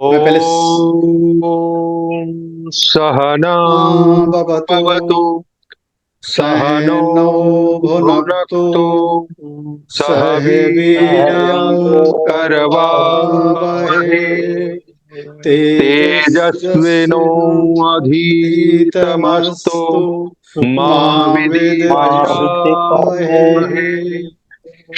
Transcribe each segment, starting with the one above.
मैं पहले ॐ सहना भवतु भवतु सहनो सहनौ भुनक्तु भुनक्तु सह सह वीर्यं वीर्यं करवावहै करवावहै तेजस्विनो अधीतमस्तु तेजस्विनावधीतमस्तु मा मा विद्विषावहै। विद्विषावहै।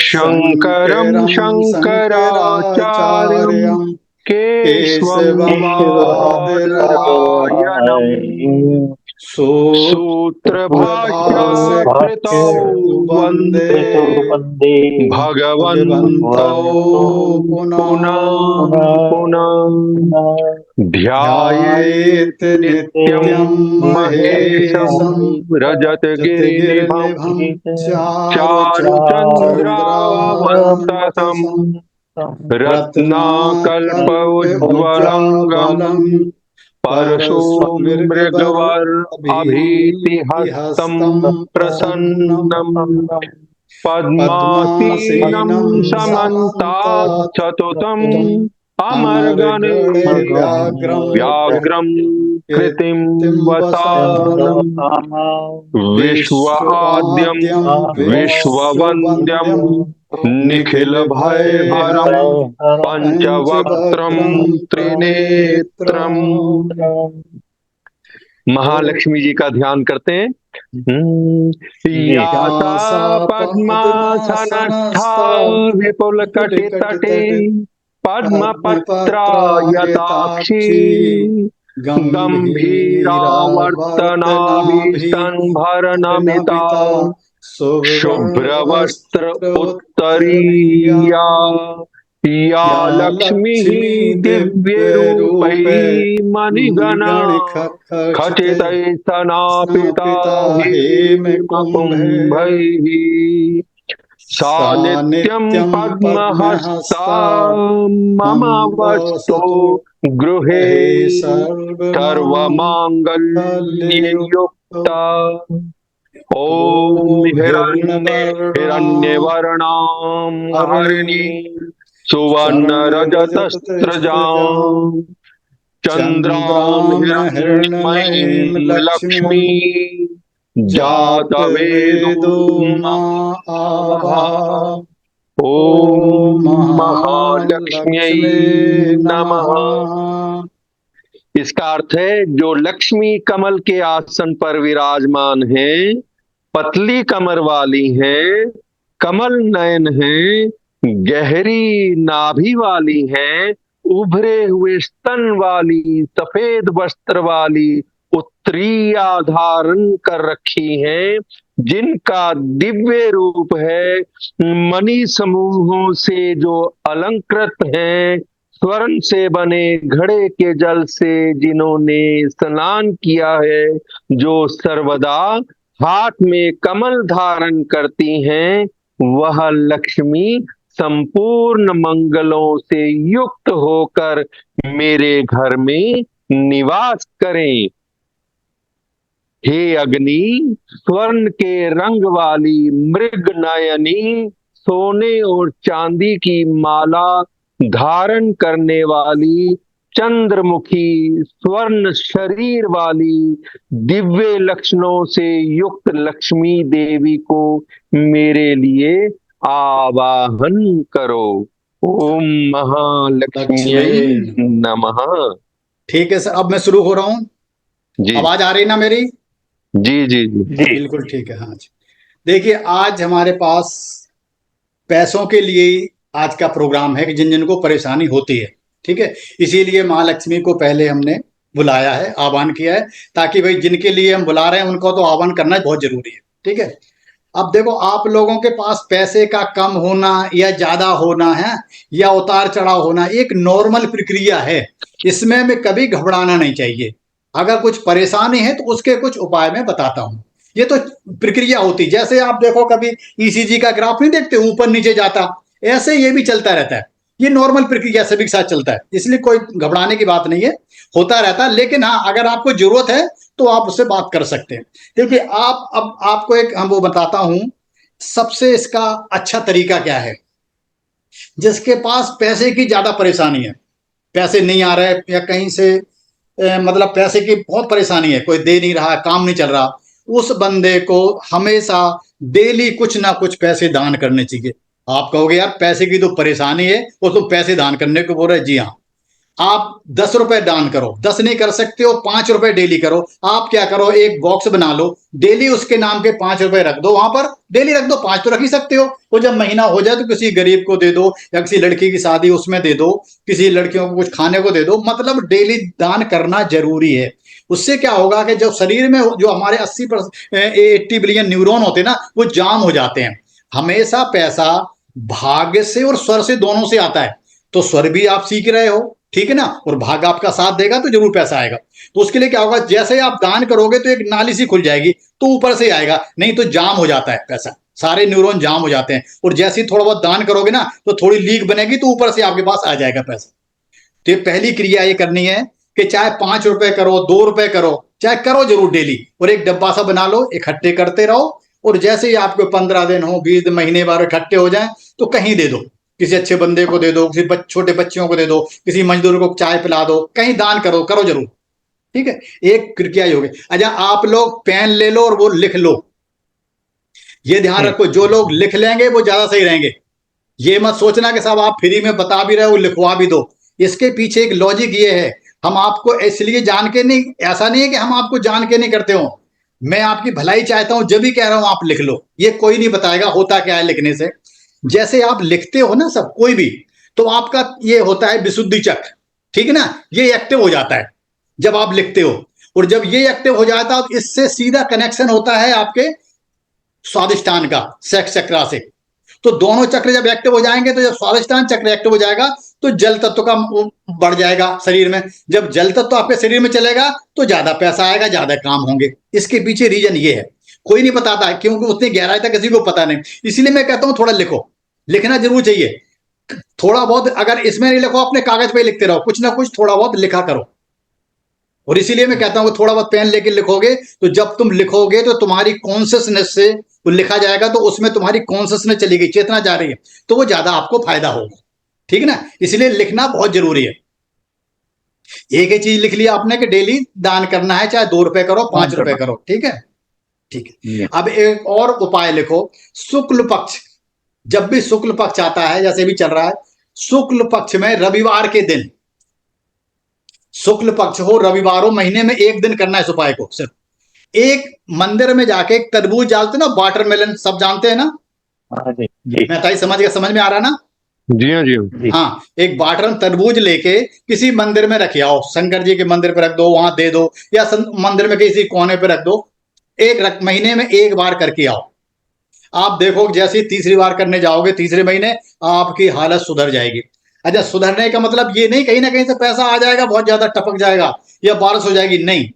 शङ्करं शङ्करं शङ्कराचार्यं शङ्कराचार्यं केशवं केशवं बादरायणम् बादरायणं सूत्रभाष्य कृतौ सूत्रभाष्यकृतौ वन्दे वन्दे भगवन्तौ भगवन्तौ पुनः पुनः पुनः ध्यायेत् ध्यायेत् नित्यं नित्यं महेशं महेशं रजतगिरिनिभं रजतगिरिनिभं चारुचन्द्रावन्तसं चारुचन्द्रावतंसं रत्नाकल्पौज्ज्वलङ्गं रत्नाकल्पौज्ज्वलं परशुमृगवर् अभीतिहस्तं परशुमृगवर्अभीतिहस्तं प्रसन्नं प्रसन्नं पद्मासीनं पद्मासीनं समन्ताच्छतुतम् समन्ताच्छतुतम् अमरगणे अमरगणे व्याघ्रं व्याघ्रं कृतिं कीर्तिं वसानम् वसानं विश्वाद्यं विश्वाद्यं विश्ववन्द्यं विश्ववन्द्यं निखिलभयहरं निखिलभयहरं पञ्चवक्त्रं पञ्चवक्त्रं त्रिनेत्रम्। त्रिनेत्रम्। महालक्ष्मी जी का ध्यान करते हैं। या या सा सा पद्मासनस्था पद्मासनस्था विपुल कटि तटे विपुलकटितटे पद्मपत्रायताक्षी पद्मपत्रायताक्षी गम्भीरावर्तनाभीष्टन्भरणमिता गम्भीरावर्तनाभिस्तनभरणमिता शुभ्रवस्त्र सुवर्णवस्त्रोत्तरीया उत्तरीया या या लक्ष्मीः लक्ष्मी दिव्यरूपैः दिव्यरूपे मणिगणा मणिगणिखचितैः खचितैः सनापिता स्नापिता हेमकुम्भे हेमकुम्भैः सा सा नित्यं नित्यं पद्महस्ता पद्महस्ता मम मम वस्तु वसतु गृहे गृहे सर्वमाङ्गल्ययुक्तो सर्वमाङ्गल्ययुक्ता। ॐ ॐ हिरण्यवर्णां हिरण्यवर्णाहरिणी हरिणीं सुवर्णरजतस्रजां स्वर्णरजतस्रजां चन्द्रां चन्द्रां हिरण्मयीं हिरण्मयीं लक्ष्मीं लक्ष्मी जातवेदो जातवेदो मा मावः। आवाह। ॐ ॐ महालक्ष्म्यै महालक्ष्मी नमः। नमः। इसका अर्थ है जो लक्ष्मी कमल के आसन पर विराजमान है, पतली कमर वाली हैं, कमल नयन हैं, गहरी नाभि वाली हैं, उभरे हुए स्तन वाली, सफेद वस्त्र वाली, उत्तरीया धारण कर रखी हैं, जिनका दिव्य रूप है, मणि समूहों से जो अलंकृत हैं, स्वर्ण से बने घड़े के जल से जिन्होंने स्नान किया है, जो सर्वदा हाथ में कमल धारण करती हैं, वह लक्ष्मी संपूर्ण मंगलों से युक्त होकर मेरे घर में निवास करें। हे अग्नि, स्वर्ण के रंग वाली मृग नयनी, सोने और चांदी की माला धारण करने वाली, चंद्रमुखी स्वर्ण शरीर वाली, दिव्य लक्षणों से युक्त लक्ष्मी देवी को मेरे लिए आवाहन करो। ओम महालक्ष्म्यै लक्ष्मी नमः। ठीक है सर, अब मैं शुरू हो रहा हूँ। जी आवाज आ रही ना मेरी? जी जी जी। बिल्कुल ठीक है। हाँ जी, देखिए आज हमारे पास पैसों के लिए आज का प्रोग्राम है कि जिन जिनको परेशानी होती है, ठीक है, इसीलिए महालक्ष्मी को पहले हमने बुलाया है, आह्वान किया है, ताकि भाई जिनके लिए हम बुला रहे हैं उनको तो आह्वान करना बहुत जरूरी है। ठीक है, अब देखो आप लोगों के पास पैसे का कम होना या ज्यादा होना है या उतार चढ़ाव होना एक नॉर्मल प्रक्रिया है, इसमें हमें कभी घबराना नहीं चाहिए। अगर कुछ परेशानी है तो उसके कुछ उपाय मैं बताता हूँ। ये तो प्रक्रिया होती, जैसे आप देखो कभी ईसीजी का ग्राफ नहीं देखते, ऊपर नीचे जाता, ऐसे ये भी चलता रहता है। ये नॉर्मल प्रक्रिया सभी के साथ चलता है, इसलिए कोई घबराने की बात नहीं है, होता रहता है। लेकिन हाँ, अगर आपको जरूरत है तो आप उससे बात कर सकते हैं। देखिए आप, अब आपको एक हम वो बताता हूं, सबसे इसका अच्छा तरीका क्या है। जिसके पास पैसे की ज्यादा परेशानी है, पैसे नहीं आ रहे या कहीं से मतलब पैसे की बहुत परेशानी है, कोई दे नहीं रहा, काम नहीं चल रहा, उस बंदे को हमेशा डेली कुछ ना कुछ पैसे दान करने चाहिए। आप कहोगे यार पैसे की तो परेशानी है और तुम पैसे दान करने को बोल रहे, जी हाँ। आप 10 रुपए दान करो, 10 नहीं कर सकते हो 5 रुपए डेली करो। आप क्या करो, एक बॉक्स बना लो, डेली उसके नाम के 5 रुपए रख दो वहां पर, डेली रख दो, 5 तो रख ही सकते हो। वो जब महीना हो जाए तो किसी गरीब को दे दो, या किसी लड़की की शादी उसमें दे दो, किसी लड़कियों को कुछ खाने को दे दो। मतलब डेली दान करना जरूरी है। उससे क्या होगा कि जो शरीर में जो हमारे 80 बिलियन न्यूरॉन होते हैं ना, वो जाम हो जाते हैं। हमेशा पैसा भाग्य से और स्वर से, दोनों से आता है। तो स्वर भी आप सीख रहे हो, ठीक है ना, और भाग्य आपका साथ देगा तो जरूर पैसा आएगा। तो उसके लिए क्या होगा, जैसे आप दान करोगे तो एक नाली सी खुल जाएगी, तो ऊपर से आएगा, नहीं तो जाम हो जाता है पैसा, सारे न्यूरॉन जाम हो जाते हैं। और जैसे ही थोड़ा बहुत दान करोगे ना, तो थोड़ी लीक बनेगी, तो ऊपर से आपके पास आ जाएगा पैसा। तो ये पहली क्रिया ये करनी है कि चाहे 5 रुपए करो, 2 रुपए करो, चाहे करो जरूर डेली, और एक डब्बा सा बना लो, इकट्ठे करते रहो। और जैसे ही आपको 15 दिन हो, 20 दिन, महीने बार इकट्ठे हो जाए, तो कहीं दे दो, किसी अच्छे बंदे को दे दो, किसी छोटे बच्चों को दे दो, किसी मजदूर को चाय पिला दो, कहीं दान करो, करो जरूर। ठीक है, एक क्रिया ही होगी। अच्छा, आप लोग पेन ले लो और वो लिख लो। ये ध्यान रखो, जो लोग लिख लेंगे वो ज्यादा सही रहेंगे। ये मत सोचना कि साहब आप फ्री में बता भी रहे हो, लिखवा भी दो। इसके पीछे एक लॉजिक ये है, हम आपको इसलिए जान के नहीं, ऐसा नहीं है कि हम आपको जान के नहीं करते हो, मैं आपकी भलाई चाहता हूं, जब भी कह रहा हूं आप लिख लो। ये कोई नहीं बताएगा होता क्या है लिखने से। जैसे आप लिखते हो ना सब कोई भी, तो आपका ये होता है विशुद्धि चक्र, ठीक है ना, ये एक्टिव हो जाता है जब आप लिखते हो। और जब ये एक्टिव हो जाता है तो इससे सीधा कनेक्शन होता है आपके स्वादिष्टान का, सेक्स चक्र से। तो दोनों चक्र जब एक्टिव हो जाएंगे, तो जब स्वादिष्टान चक्र एक्टिव हो जाएगा, तो जल तत्व का बढ़ जाएगा शरीर में। जब जल तत्व आपके शरीर में चलेगा, तो ज्यादा पैसा आएगा, ज्यादा काम होंगे। इसके पीछे रीजन ये है, कोई नहीं बताता है, क्योंकि उतनी गहराई तक किसी को पता नहीं। इसलिए मैं कहता हूं थोड़ा लिखो, लिखना जरूर चाहिए। थोड़ा बहुत अगर इसमें नहीं लिखो, अपने कागज पे लिखते रहो, कुछ ना कुछ थोड़ा बहुत लिखा करो। और इसीलिए मैं कहता हूं कि थोड़ा बहुत पेन लेके लिखोगे, तो जब तुम लिखोगे तो तुम्हारी कॉन्सियसनेस से वो लिखा जाएगा, तो उसमें तुम्हारी कॉन्सियसनेस चली गई, चेतना जा रही है, तो वो ज्यादा आपको फायदा होगा। ठीक है ना, इसलिए लिखना बहुत जरूरी है। एक ही चीज लिख लिया आपने कि डेली दान करना है, चाहे 2 रुपए करो, 5 रुपए करो, ठीक है। ठीक है, अब एक और उपाय लिखो। शुक्ल पक्ष, जब भी शुक्ल पक्ष आता है, जैसे भी चल रहा है, शुक्ल पक्ष में रविवार के दिन, शुक्ल पक्ष हो, रविवार हो, महीने में एक दिन करना है इस उपाय को सिर्फ। एक मंदिर में जाके एक तरबूज डालते ना, वाटरमेलन सब जानते हैं ना। हाँ जी जी मैं ताई समझ गया, समझ में आ रहा ना। जी हाँ जी हाँ। जी। हाँ, एक वाटर तरबूज लेके किसी मंदिर में रख आओ, शंकर जी के मंदिर पे रख दो, वहां दे दो, या मंदिर में किसी कोने पे रख दो। महीने में एक बार करके आओ। आप देखो जैसे ही तीसरी बार करने जाओगे, तीसरे महीने आपकी हालत सुधर जाएगी। अच्छा, सुधरने का मतलब ये नहीं कहीं ना कहीं से पैसा आ जाएगा, बहुत ज्यादा टपक जाएगा या बारिश हो जाएगी, नहीं।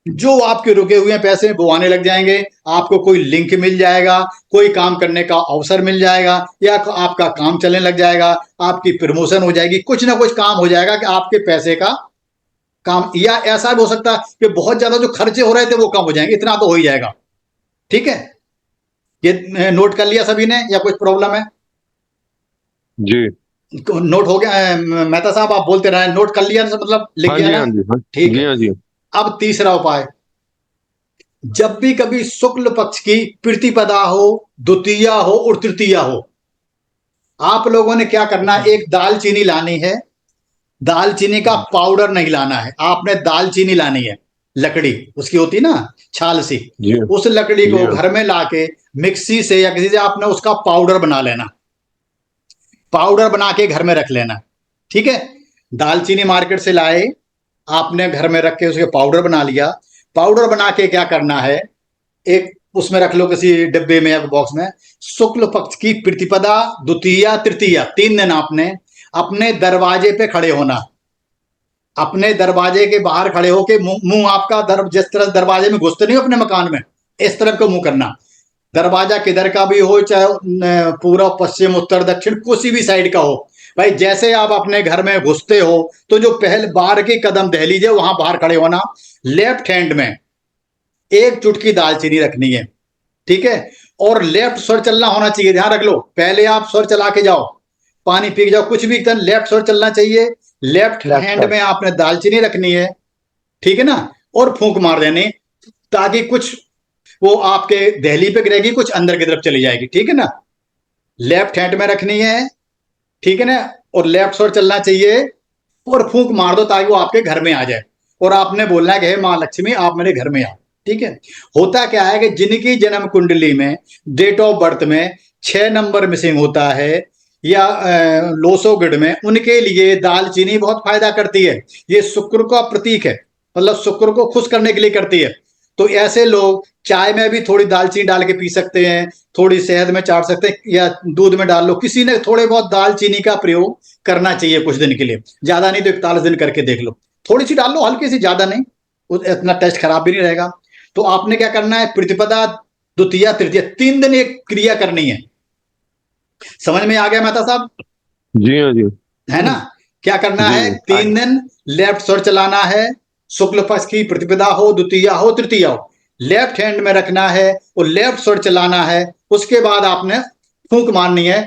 जो आपके रुके हुए पैसे वो आने लग जाएंगे, आपको कोई लिंक मिल जाएगा, कोई काम करने का अवसर मिल जाएगा, या आपका काम चलने लग जाएगा, आपकी प्रमोशन हो जाएगी, कुछ ना कुछ काम हो जाएगा कि आपके पैसे का काम। या ऐसा भी हो सकता है कि बहुत ज्यादा जो खर्चे हो रहे थे वो कम हो जाएंगे, इतना तो हो ही जाएगा। ठीक है, ये नोट कर लिया सभी ने, या कुछ प्रॉब्लम है? जी नोट हो गया? मेहता साहब आप बोलते रहे, नोट कर लिया मतलब लिख हाँ गया जी ना? हाँ जी हाँ ठीक जी है। हाँ जी। अब तीसरा उपाय, जब भी कभी शुक्ल पक्ष की प्रतिपदा हो, द्वितीया हो और तृतीया हो, आप लोगों ने क्या करना है, एक दालचीनी लानी है। दालचीनी का पाउडर नहीं लाना है, आपने दालचीनी लानी है, लकड़ी उसकी होती ना, छाल सी। जी उस लकड़ी जी को हाँ। घर में लाके मिक्सी से या किसी से आपने उसका पाउडर बना लेना, पाउडर बना के घर में रख लेना। ठीक है, दालचीनी मार्केट से लाए, आपने घर में रख के उसके पाउडर बना लिया। पाउडर बना के क्या करना है, एक उसमें रख लो किसी डिब्बे में या बॉक्स में। शुक्ल पक्ष की प्रतिपदा, द्वितीया, तृतीया, 3 दिन आपने अपने दरवाजे पे खड़े होना। अपने दरवाजे के बाहर खड़े होके मुंह आपका जिस तरह दरवाजे में घुसते नहीं हो अपने मकान में, इस तरफ को मुंह करना। दरवाजा किधर का भी हो, चाहे पूर्व, पश्चिम, उत्तर, दक्षिण, किसी भी साइड का हो, भाई जैसे आप अपने घर में घुसते हो, तो जो पहले बाहर की कदम दहलीज है वहां बाहर खड़े होना। लेफ्ट हैंड में एक चुटकी दालचीनी रखनी है, ठीक है। और लेफ्ट स्वर चलना होना चाहिए, ध्यान रख लो। पहले आप स्वर चला के जाओ, पानी पी के जाओ, कुछ भी एकदम लेफ्ट स्वर चलना चाहिए। Left left hand side. में आपने दालचीनी रखनी है, ठीक है ना, और फूंक मार देनी, ताकि कुछ वो आपके दहली पे गिरेगी, कुछ अंदर की तरफ चली जाएगी, ठीक है ना। लेफ्ट हैंड में रखनी है, ठीक है ना, और लेफ्ट साइड चलना चाहिए, और फूंक मार दो ताकि वो आपके घर में आ जाए, और आपने बोलना है कि हे माँ लक्ष्मी आप मेरे घर में आओ, ठीक है। होता क्या है कि जिनकी जन्म कुंडली में डेट ऑफ बर्थ में 6 नंबर मिसिंग होता है, या लोसोगिड में, उनके लिए दालचीनी बहुत फायदा करती है। ये शुक्र का प्रतीक है, मतलब शुक्र को खुश करने के लिए करती है। तो ऐसे लोग चाय में भी थोड़ी दालचीनी डाल के पी सकते हैं, थोड़ी शहद में चाट सकते हैं, या दूध में डाल लो, किसी ने थोड़े बहुत दालचीनी का प्रयोग करना चाहिए कुछ दिन के लिए, ज्यादा नहीं तो 41 दिन करके देख लो, थोड़ी सी डाल लो, हल्की सी, ज्यादा नहीं, इतना टेस्ट खराब भी नहीं रहेगा। तो आपने क्या करना है, प्रतिपदा, द्वितीया, तृतीया, 3 दिन एक क्रिया करनी है। समझ में आ गया मेहता साहब? जी हाँ जी। है ना? क्या करना जी है, 3 दिन लेफ्ट सर चलाना है, शुक्ल पक्ष की प्रतिपदा हो, द्वितीया हो, तृतीया हो, लेफ्ट हैंड में रखना है और लेफ्ट सर चलाना है। उसके बाद आपने फूंक मारनी है,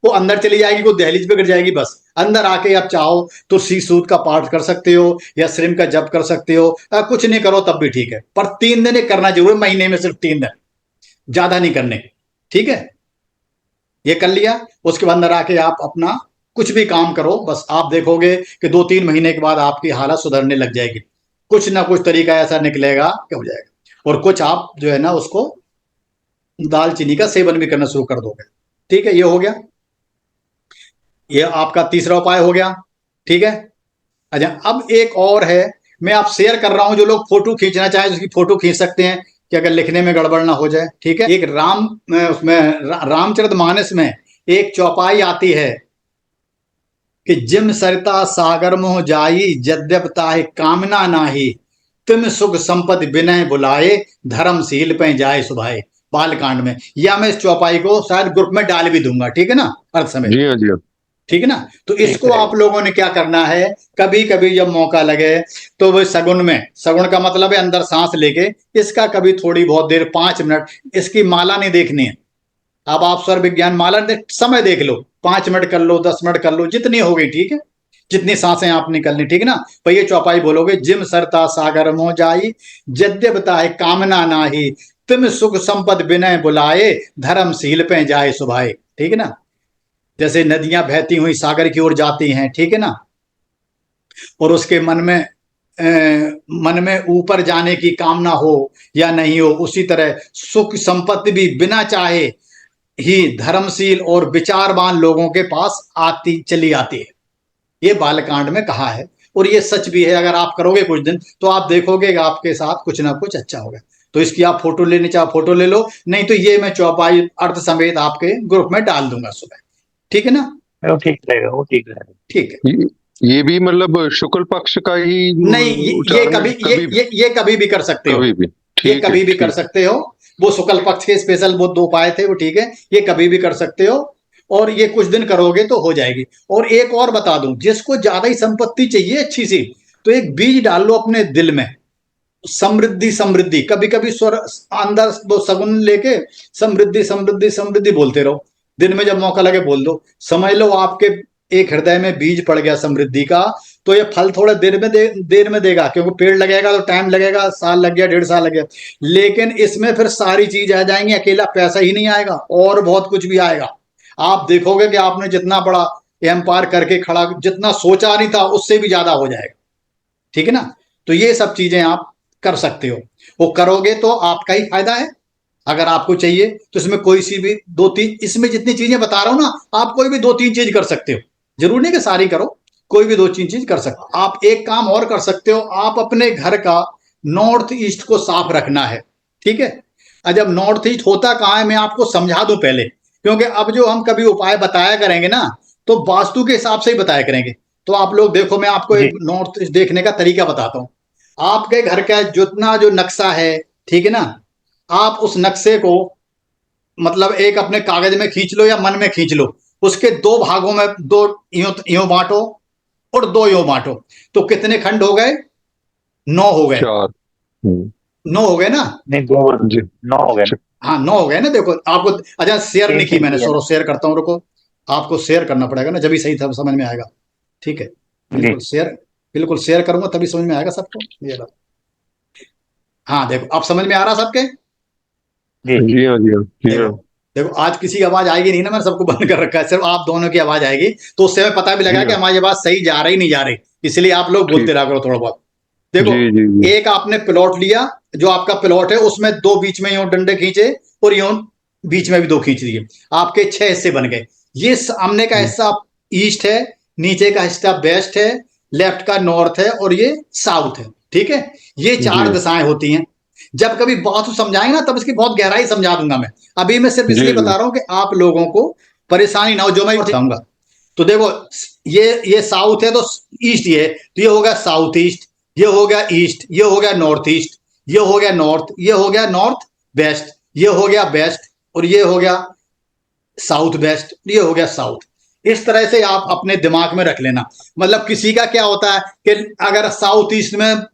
वो अंदर चली जाएगी, वो दहलीज पे गिर जाएगी, बस अंदर आके आप चाहो तो सी सूद का पाठ कर सकते हो, या श्रीम का जप कर सकते हो, कुछ नहीं करो तब भी ठीक है, पर 3 दिन ये करना जरूर है, महीने में सिर्फ 3 दिन, ज्यादा नहीं करने, ठीक है। ये कर लिया, उसके बाद अंदर आके आप अपना कुछ भी काम करो, बस आप देखोगे कि 2-3 महीने के बाद आपकी हालत सुधरने लग जाएगी, कुछ ना कुछ तरीका ऐसा निकलेगा कि हो जाएगा। और कुछ आप जो है ना उसको दालचीनी का सेवन भी करना शुरू कर दोगे, ठीक है। ये हो गया, ये आपका तीसरा उपाय हो गया, ठीक है। अच्छा, अब एक और है, मैं आप शेयर कर रहा हूं, जो लोग फोटो खींचना चाहें उसकी फोटो खींच सकते हैं, कि अगर लिखने में गड़बड़ ना हो जाए, ठीक है। एक उसमें रामचरितमानस में एक चौपाई आती है कि जिम सरता सागर मोह जाई, यद्यप ताहि कामना नाही, तुम सुख संपत्ति विनय बुलाए, धर्मशील पे जाए सुभाए। बालकांड में, या मैं इस चौपाई को शायद ग्रुप में डाल भी दूंगा, ठीक है ना, अर्थ समेत, जी हाँ जी। ठीक है ना। तो ठीक इसको है। आप लोगों ने क्या करना है, कभी कभी जब मौका लगे तो वो सगुन में, सगुन का मतलब है अंदर सांस लेके, इसका कभी थोड़ी बहुत देर 5 मिनट, इसकी माला नहीं देखनी है। अब आप स्वर विज्ञान माला समय देख लो, 5 मिनट कर लो, 10 मिनट कर लो, जितनी हो गई, ठीक है, जितनी सांसें आप निकलनी, ठीक है ना। तो ये चौपाई बोलोगे, जिम सरता सागर मोह जाई, यद्य बताए कामना नाही, तुम सुख संपद विनय बुलाए, धर्मशील पे जाए सुभाए, ठीक है ना। जैसे नदियां बहती हुई सागर की ओर जाती हैं, ठीक है ना, और उसके मन में ऊपर जाने की कामना हो या नहीं हो, उसी तरह सुख संपत्ति भी बिना चाहे ही धर्मशील और विचारवान लोगों के पास आती चली आती है। ये बालकांड में कहा है, और ये सच भी है। अगर आप करोगे कुछ दिन तो आप देखोगे कि आपके साथ कुछ ना कुछ अच्छा होगा। तो इसकी आप फोटो लेनी चाहो फोटो ले लो, नहीं तो ये मैं चौपाई अर्थ समेत आपके ग्रुप में डाल दूंगा सुबह, ठीक है ना। वो ठीक रहेगा, वो ठीक रहेगा। ठीक है। ये भी मतलब शुक्ल पक्ष का ही नहीं, ये उच्चारण कभी है, कभी भी? ये कभी भी कर सकते हो, कभी भी ये ठीक है, कभी भी कर ठीक। सकते हो। वो शुक्ल पक्ष के स्पेशल वो 2 उपाय थे, वो ठीक है, ये कभी भी कर सकते हो, और ये कुछ दिन करोगे तो हो जाएगी। और एक और बता दूं, जिसको ज्यादा ही संपत्ति चाहिए अच्छी सी, तो एक बीज डाल लो अपने दिल में, समृद्धि समृद्धि, कभी कभी स्वर अंदर वो सगुन लेके समृद्धि समृद्धि समृद्धि बोलते रहो, दिन में जब मौका लगे बोल दो, समझ लो आपके एक हृदय में बीज पड़ गया समृद्धि का। तो ये फल थोड़ा देर में देगा, क्योंकि पेड़ लगेगा तो टाइम लगेगा, साल लग गया, 1.5 साल लग गया, लेकिन इसमें फिर सारी चीज आ जाएंगी, अकेला पैसा ही नहीं आएगा, और बहुत कुछ भी आएगा। आप देखोगे कि आपने जितना बड़ा एम्पायर करके खड़ा, जितना सोचा नहीं था उससे भी ज्यादा हो जाएगा, ठीक है ना। तो ये सब चीजें आप कर सकते हो, वो करोगे तो आपका ही फायदा है। अगर आपको चाहिए तो इसमें कोई सी भी 2-3, इसमें जितनी चीजें बता रहा हूं ना, आप कोई भी 2-3 चीज कर सकते हो, जरूर नहीं कि सारी करो, कोई भी 2-3 चीज कर सकते हो। आप एक काम और कर सकते हो, आप अपने घर का नॉर्थ ईस्ट को साफ रखना है, ठीक है। जब नॉर्थ ईस्ट होता कहाँ है, मैं आपको समझा दूं पहले, क्योंकि अब जो हम कभी उपाय बताया करेंगे ना, तो वास्तु के हिसाब से ही बताया करेंगे। तो आप लोग देखो, मैं आपको जी। एक नॉर्थ ईस्ट देखने का तरीका बताता हूँ। आपके घर का जितना जो नक्शा है, ठीक है ना, आप उस नक्शे को मतलब एक अपने कागज में खींच लो या मन में खींच लो, उसके 2 भागों में, 2 यूं यूं बांटो और 2 यूं बांटो, तो कितने खंड हो गए, 9 हो गए, 4। 9 हो गए ना। नहीं, 2 जी। 9 हो गए ना। हाँ, 9 हो गए ना, देखो आपको। अच्छा, शेयर नहीं 3 की 3 मैंने, किया सो ना। शेयर करता हूँ, रुको, आपको शेयर करना पड़ेगा ना, जब भी सही था समझ में आएगा, ठीक है। जी बिल्कुल शेयर करूंगा तभी समझ में आएगा सबको। ये लो। हाँ देखो, अब समझ में आ रहा सबके। जी जी हाँ, जी हाँ, जी देखो हाँ। देखो, आज किसी की आवाज आएगी नहीं ना, मैंने सबको बंद कर रखा है, सिर्फ आप दोनों की आवाज आएगी, तो उससे हमें पता भी लगा जी कि हाँ, हमारी आवाज सही जा रही नहीं जा रही। इसलिए आप लोग बोलते ठीक। रहा करो थोड़ा बहुत। देखो, जी जी जी। एक आपने प्लॉट लिया, जो आपका प्लॉट है उसमें दो बीच में यूं डंडे खींचे, और यूं बीच में भी दो खींच दिए, आपके 6 हिस्से बन गए। ये सामने का हिस्सा ईस्ट है, नीचे का हिस्सा वेस्ट है, लेफ्ट का नॉर्थ है, और ये साउथ है। ठीक है, ये जी 4 दिशाएं होती हैं। जब कभी वास्तु समझाएंगे ना, तब इसकी बहुत गहराई समझा दूंगा मैं। अभी मैं सिर्फ जी इसलिए जी। बता रहा हूं कि आप लोगों को परेशानी ना हो, जो मैं बताऊंगा। तो देखो, ये साउथ है तो ईस्ट, ये तो ये हो गया साउथ ईस्ट, ये हो गया ईस्ट, ये हो गया नॉर्थ ईस्ट, ये हो गया नॉर्थ, ये हो गया नॉर्थ वेस्ट, ये हो गया वेस्ट, और ये हो गया साउथ वेस्ट, ये हो गया साउथ। इस तरह से आप अपने दिमाग में रख लेना। मतलब किसी का क्या होता है कि अगर साउथ ईस्ट में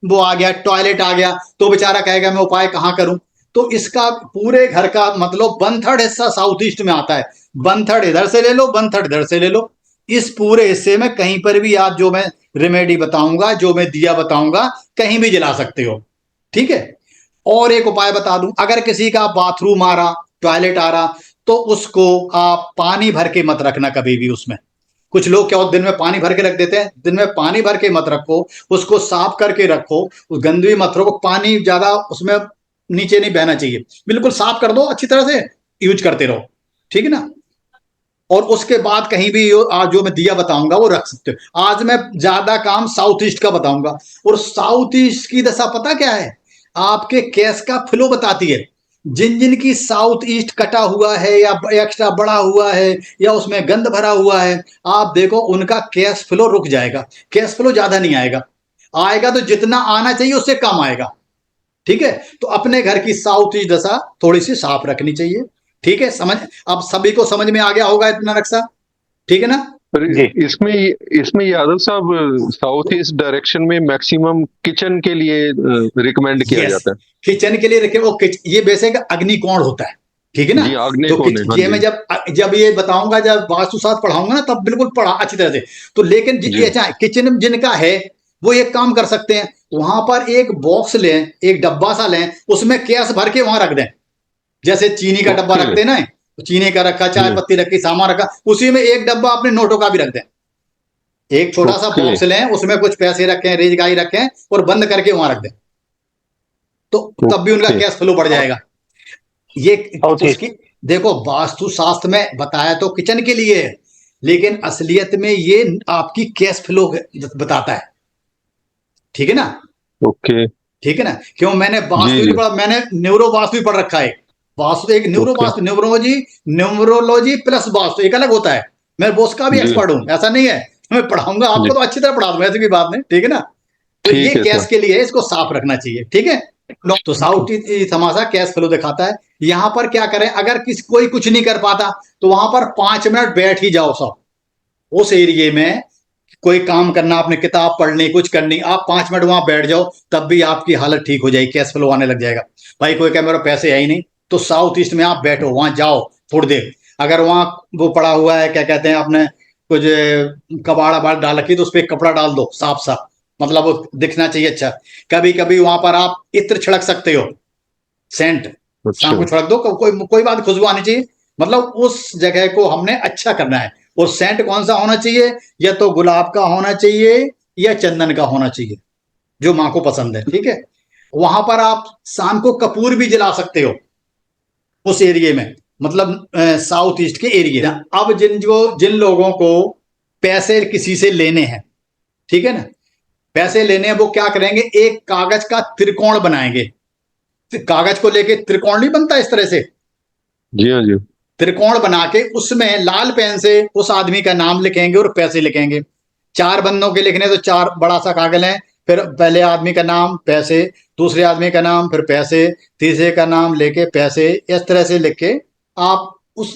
वो आ गया, टॉयलेट आ गया, तो बेचारा कहेगा मैं उपाय कहां करूं। तो इसका पूरे घर का मतलब 1/3 हिस्सा साउथ ईस्ट में आता है, 1/3 इधर से ले लो, 1/3 इधर से ले लो। इस पूरे हिस्से में कहीं पर भी आप जो मैं रेमेडी बताऊंगा, जो मैं दिया बताऊंगा, कहीं भी जला सकते हो। ठीक है, और एक उपाय बता दूं, अगर किसी का बाथरूम आ रहा, टॉयलेट आ रहा, तो उसको आप पानी भर के मत रखना कभी भी उसमें। कुछ लोग क्या होते दिन में पानी भर के रख देते हैं, दिन में पानी भर के मत रखो, उसको साफ करके रखो। उस गंदगी मत रखो, पानी ज्यादा उसमें नीचे नहीं बहना चाहिए, बिल्कुल साफ कर दो, अच्छी तरह से यूज करते रहो। ठीक है ना। और उसके बाद कहीं भी आज जो मैं दिया बताऊंगा वो रख सकते हो। आज मैं ज्यादा काम साउथ ईस्ट का बताऊंगा, और साउथ ईस्ट की दशा पता क्या है, आपके कैश का फ्लो बताती है। जिन जिन की साउथ ईस्ट कटा हुआ है, या एक्स्ट्रा बड़ा हुआ है, या उसमें गंद भरा हुआ है, आप देखो उनका कैश फ्लो रुक जाएगा, कैश फ्लो ज्यादा नहीं आएगा। आएगा तो जितना आना चाहिए उससे कम आएगा। ठीक है, तो अपने घर की साउथ ईस्ट दशा थोड़ी सी साफ रखनी चाहिए। ठीक है, समझ, अब सभी को समझ में आ गया होगा इतना नक्शा। ठीक है ना। पर जी इसमें इसमें यादव साहब, साउथ ईस्ट डायरेक्शन में मैक्सिमम किचन के लिए रिकमेंड किया यस, जाता है। किचन के लिए रखे वो ये बेसिक अग्निकोण होता है। ठीक है ना। जी, आग्नेय तो कोण है, हाँ ये मैं जी। जब जब ये बताऊंगा, जब वास्तुशास्त्र पढ़ाऊंगा ना, तब बिल्कुल पढ़ा अच्छी तरह से। तो लेकिन जी। ये अच्छा, किचन जिनका है वो एक काम कर सकते हैं, वहां पर एक बॉक्स लें, एक डब्बा सा लें, उसमें कैस भर के वहां रख दें। जैसे चीनी का डब्बा ओके। रखते हैं ना, तो चीनी का रखा, चाय जी। पत्ती रखी, सामान रखा, उसी में एक डब्बा अपने नोटों का भी रख दें। एक छोटा सा ओके। बॉक्स लें, उसमें कुछ पैसे रखें, रेज गाई रखें, और बंद करके वहां रख दें। तो तब भी उनका ओके। कैश फ्लो बढ़ जाएगा। ये साउथ ईस्ट। उसकी, देखो वास्तु शास्त्र में बताया तो किचन के लिए है, लेकिन असलियत में ये आपकी कैश फ्लो बताता है। ठीक है ना। ओके। ठीक है ना, क्यों मैंने जी वास्तु भी जी। नहीं पढ़ा, मैंने न्यूरो वास्तु भी पढ़ रखा है। वास्तु एक neuro okay. Vastu, neurology, numerology plus vastu एक अलग होता है। मैं वो उसका भी जी एक्सपर्ट हूं, ऐसा नहीं है। मैं पढ़ाऊंगा जी। आपको तो अच्छी तरह पढ़ा दूंगा, ऐसी कोई बात नहीं। ठीक है ना। तो ये ठीक है कैश सर। के लिए है, इसको साफ रखना चाहिए। ठीक है। तो साउथ तमाशा कैश फ्लो दिखाता है। यहां पर क्या करें, अगर कोई कुछ नहीं कर पाता, तो वहां पर 5 मिनट बैठ ही जाओ सब। उस एरिए में कोई काम करना, आपने किताब पढ़नी, कुछ करनी, आप 5 मिनट वहां बैठ जाओ, तब भी आपकी हालत ठीक हो जाएगी, कैश फ्लो आने लग जाएगा। भाई कोई कहे मेरे पैसे है ही नहीं, तो साउथ ईस्ट में आप बैठो, वहां जाओ थोड़ी देर। अगर वहां वो पड़ा हुआ है, क्या कहते हैं, आपने कुछ कबाड़ा बाड़ डाल रखी, तो उस पर कपड़ा डाल दो साफ साफ, मतलब वो दिखना चाहिए अच्छा। कभी कभी वहां पर आप इत्र छिड़क सकते हो, सेंट, अच्छा। शाम को छिड़क दो, कोई कोई बात, खुशबू आनी चाहिए। मतलब उस जगह को हमने अच्छा करना है। और सेंट कौन सा होना चाहिए, या तो गुलाब का होना चाहिए, या चंदन का होना चाहिए, जो माँ को पसंद है। ठीक है। वहां पर आप शाम को कपूर भी जला सकते हो उस एरिया में, मतलब साउथ ईस्ट के एरिया। अब जिन लोगों को पैसे किसी से लेने हैं, ठीक है ना, पैसे लेने हैं, वो क्या करेंगे, एक कागज का त्रिकोण बनाएंगे। कागज को लेके त्रिकोण नहीं बनता इस तरह से, जी हाँ जी। त्रिकोण बना के उसमें लाल पेन से उस आदमी का नाम लिखेंगे और पैसे लिखेंगे। 4 बंदों के लिखने तो 4 बड़ा सा कागज है, फिर पहले आदमी का नाम, पैसे, दूसरे आदमी का नाम, फिर पैसे, तीसरे का नाम लेके पैसे, इस तरह से लिख के आप उस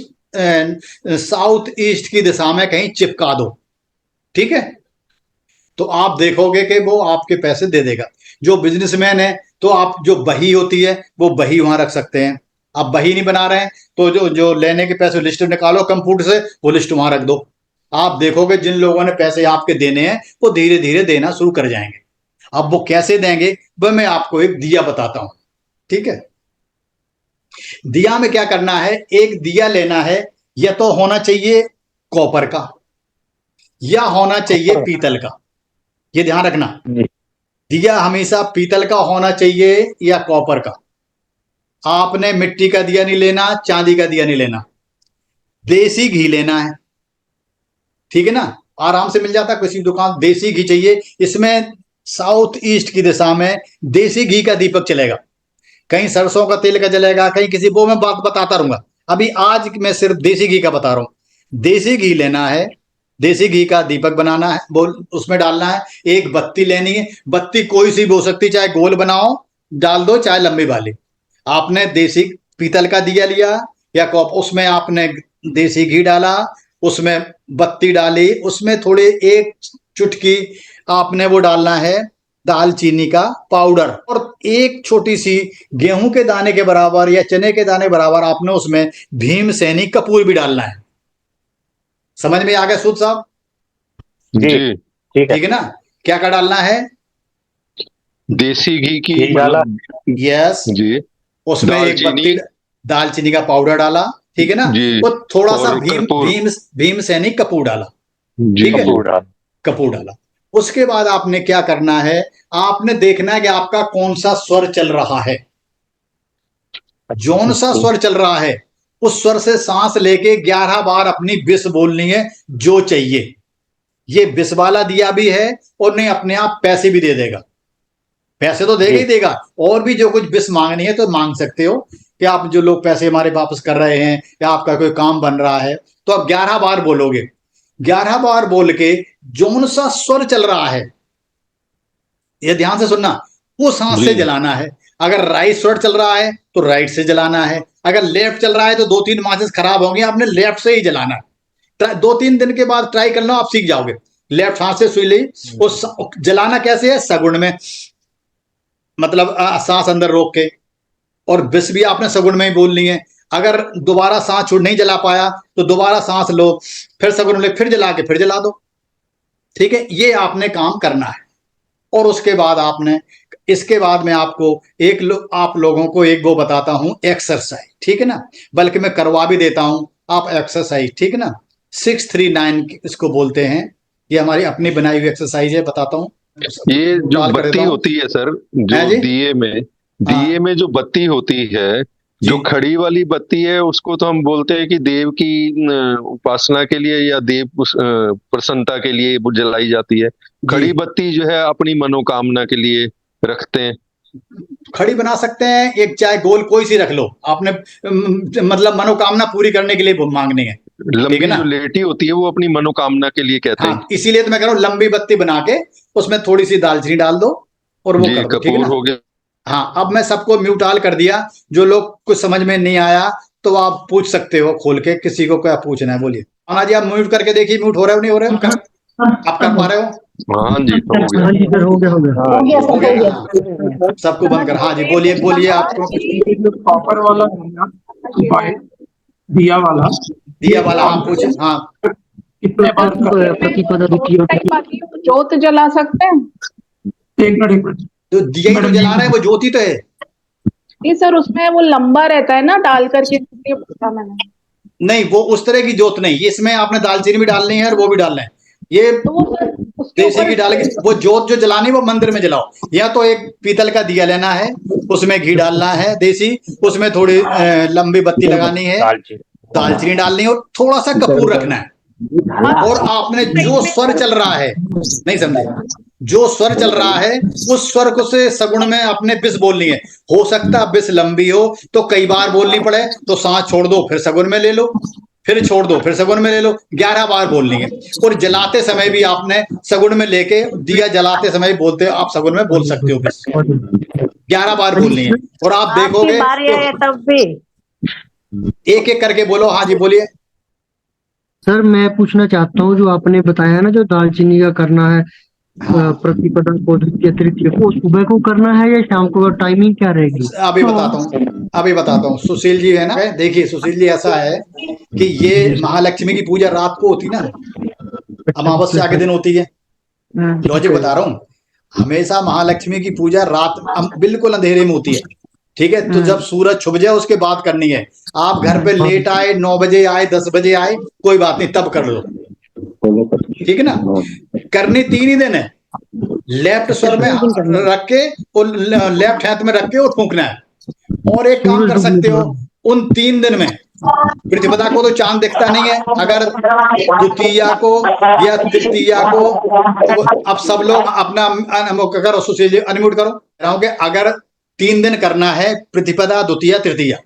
साउथ ईस्ट की दिशा में कहीं चिपका दो। ठीक है। तो आप देखोगे कि वो आपके पैसे दे देगा। जो बिजनेसमैन है, तो आप जो बही होती है वो बही वहां रख सकते हैं। आप बही नहीं बना रहे हैं, तो जो जो लेने के पैसे लिस्ट निकालो कंप्यूटर से, वो लिस्ट वहां रख दो। आप देखोगे जिन लोगों ने पैसे आपके देने हैं वो धीरे धीरे देना शुरू कर जाएंगे। अब वो कैसे देंगे वह मैं आपको एक दिया बताता हूं, ठीक है। दिया में क्या करना है, एक दिया लेना है, या तो होना चाहिए कॉपर का या होना चाहिए पीतल का, ये ध्यान रखना। जी। दिया हमेशा पीतल का होना चाहिए या कॉपर का। आपने मिट्टी का दिया नहीं लेना, चांदी का दिया नहीं लेना, देसी घी लेना है, ठीक है ना। आराम से मिल जाता है किसी दुकान, देसी घी चाहिए। इसमें साउथ ईस्ट की दिशा में देसी घी का दीपक चलेगा, कहीं सरसों का तेल का जलेगा, कहीं किसी, वो मैं बात बताता रहूंगा। अभी आज मैं सिर्फ देसी घी का बता रहा हूं। देसी घी लेना है, देसी घी का दीपक बनाना है, बोल उसमें डालना है। एक बत्ती लेनी है, बत्ती कोई सी भी हो सकती, चाहे गोल बनाओ डाल दो, चाहे लंबी वाली। आपने देसी पीतल का दिया लिया या कॉप, उसमें आपने देसी घी डाला, उसमें बत्ती डाली, उसमें थोड़े एक चुटकी आपने वो डालना है दालचीनी का पाउडर, और एक छोटी सी गेहूं के दाने के बराबर या चने के दाने बराबर आपने उसमें भीमसेनी कपूर भी डालना है। समझ में आ गया सूद साहब? जी जी। ठीक है। ठीक है ना। क्या क्या डालना है? देसी घी की घी डाला। यस। जी। उसमें एक बत्ती दालचीनी का पाउडर डाला, ठीक है ना। जी। वो थोड़ा सा और कपूर। भीमसेनी कपूर डाला, जी ठीक है, कपूर डाल। कपूर डाला। उसके बाद आपने क्या करना है, आपने देखना है कि आपका कौन सा स्वर चल रहा है। जौन सा स्वर चल रहा है उस स्वर से सांस लेके 11 बार अपनी विश बोलनी है, जो चाहिए। ये विश वाला दिया भी है और नहीं अपने आप पैसे भी दे देगा। पैसे तो देगा ही देगा, और भी जो कुछ विश मांगनी है तो मांग सकते हो कि आप जो लोग पैसे हमारे वापस कर रहे हैं या आपका कोई काम बन रहा है, तो आप 11 बार बोलोगे। 11 बार बोल के जौन सा स्वर चल रहा है, ये ध्यान से सुनना, उस हाथ से जलाना है। अगर राइट स्वर चल रहा है तो राइट से जलाना है, अगर लेफ्ट चल रहा है तो 2-3 माचिस खराब होंगे, आपने लेफ्ट से ही जलाना है। 2-3 दिन के बाद ट्राई कर लो, आप सीख जाओगे। लेफ्ट हाथ से सुई ली, उस जलाना कैसे है, सगुण में, मतलब सांस अंदर रोक के, और विष भी आपने सगुण में ही बोलनी है। अगर दोबारा सांस छोड़ नहीं जला पाया तो दोबारा सांस लो, फिर सगुण ले, फिर जला के फिर जला दो, ठीक है। ये आपने काम करना है। और उसके बाद आपने, इसके बाद मैं आपको आप लोगों को एक वो बताता हूं एक्सरसाइज, ठीक है ना, बल्कि मैं करवा भी देता हूं आप एक्सरसाइज, ठीक है ना। 639 इसको बोलते हैं, ये हमारी अपनी बनाई हुई एक्सरसाइज है, बताता हूं। ये जो बत्ती होती है सर, जो दिए में जो बत्ती होती है, जो खड़ी वाली बत्ती है, उसको तो हम बोलते हैं कि देव की उपासना के लिए या देव प्रसन्नता के लिए वो जलाई जाती है। खड़ी बत्ती जो है अपनी मनोकामना के लिए रखते हैं। खड़ी बना सकते हैं, एक चाहे गोल कोई सी रख लो, आपने मतलब मनोकामना पूरी करने के लिए मांगनी है, ठीक है ना। जो लेटी होती है वो अपनी मनोकामना के लिए कहते हैं। इसीलिए तो मैं कह रहा हूँ लंबी बत्ती बना के उसमें थोड़ी सी दालचीनी डाल दो और वो कर दो, ठीक है ना। हो गया। हाँ, अब मैं सबको म्यूट ऑल कर दिया। जो लोग कुछ समझ में नहीं आया तो आप पूछ सकते हो खोल के, किसी को क्या पूछना है बोलिए। हाँ जी, आप म्यूट करके देखिए, म्यूट हो रहे हो नहीं हो रहे हो, आप कर पा रहे हो? हाँ जी, हो गया। हो गया। सबको बंद कर। हाँ जी, बोलिए आपको। कॉपर वाला है ना, दिया वाला हाँ पूछे। हाँ, कितने बार जोत जला सकते हैं? एक मिनट तो दिया ही तो जला रहे हैं, वो ज्योति तो है। नहीं सर, उसमें वो लंबा रहता है ना डाल करके, इसलिए पूछा मैंने। नहीं, वो उस तरह की जोत नहीं, इसमें आपने दालचीनी भी डालनी है और वो भी डालना है। ये देसी घी डाल के वो जोत जो जलानी वो मंदिर में जलाओ, या तो एक पीतल का दिया लेना है, उसमें घी डालना है देसी, उसमें थोड़ी लंबी बत्ती लगानी है, दालचीनी डालनी है और थोड़ा सा कपूर रखना है। और आपने जो स्वर चल रहा है, नहीं समझे, जो स्वर चल रहा है उस स्वर को से सगुण में अपने विष बोलनी है। हो सकता है विष लंबी हो तो कई बार बोलनी पड़े, तो सांस छोड़ दो फिर सगुण में ले लो, फिर छोड़ दो फिर सगुण में ले लो, 11 बार बोलनी है। और जलाते समय भी आपने सगुण में लेके, दिया जलाते समय बोलते हो आप, सगुण में बोल सकते हो, बस 11 बार बोलनी है। और आप देखोगे तब भी एक एक करके बोलो। हाँ जी बोलिए। सर मैं पूछना चाहता हूँ, जो आपने बताया ना जो दालचीनी का करना है, प्रतिपदा को, द्वितीय तृतीय को, सुबह को करना है या शाम को, टाइमिंग क्या रहेगी? अभी बताता हूँ। सुशील जी है ना, देखिए सुशील जी, ऐसा है कि ये महालक्ष्मी की पूजा रात को होती ना, अमावस्या के दिन होती है। लॉजिक बता रहा हूँ, हमेशा महालक्ष्मी की पूजा रात बिल्कुल अंधेरे में होती है, ठीक है। तो जब सूरज छुप जाए उसके बाद करनी है। आप घर पे लेट आए, 9 बजे आए, 10 बजे आए, कोई बात नहीं, तब कर लो, ठीक है ना। करनी 3 ही दिन है, लेफ्ट सर में रख के और लेफ्ट हाथ में रख के और फूंकना है। और एक काम कर सकते हो, उन 3 दिन में प्रतिपदा को तो चांद दिखता नहीं है, अगर द्वितीया को या तृतीया को, अब सब लोग अपना करो, सुशील अनम्यूट करो कि अगर 3 दिन करना है, प्रतिपदा, द्वितीया, तृतीया,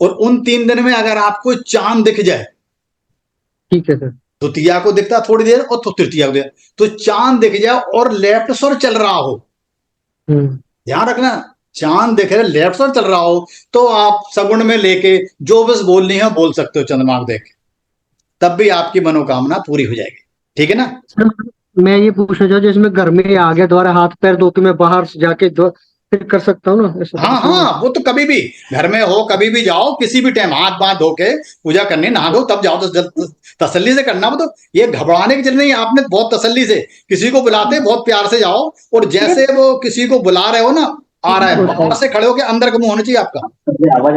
और उन 3 दिन में अगर आपको चांद दिख जाए, ठीक है सर, द्वितीया को दिखता थोड़ी देर और तो तृतीया को दिखता, तो चांद दिख जाए और लेफ्ट सर चल रहा हो, ध्यान रखना, चांद दिख रहे लेफ्ट सर चल रहा हो, तो आप सगुण में लेके जो बस बोलनी है बोल सकते हो चंद्रमा को देख के, तब भी आपकी मनोकामना पूरी हो जाएगी, ठीक है ना। सर मैं ये पूछना चाहूँ, जिसमें घर में आ गया दोबारा हाथ पैर धो के मैं बाहर जाके फिर कर सकता हूँ ना? हाँ हाँ, वो तो कभी भी घर में हो, कभी भी जाओ, किसी भी टाइम हाथ बांध धो के पूजा करनी, नहा दो तब जाओ, तो तसल्ली से करना। वो तो ये घबराने की जरूरत नहीं, आपने बहुत तसल्ली से, किसी को बुलाते बहुत प्यार से जाओ, और जैसे वो किसी को बुला रहे हो ना, आ रहा है, बाहर से खड़े होकर अंदर का मुंह होना चाहिए आपका।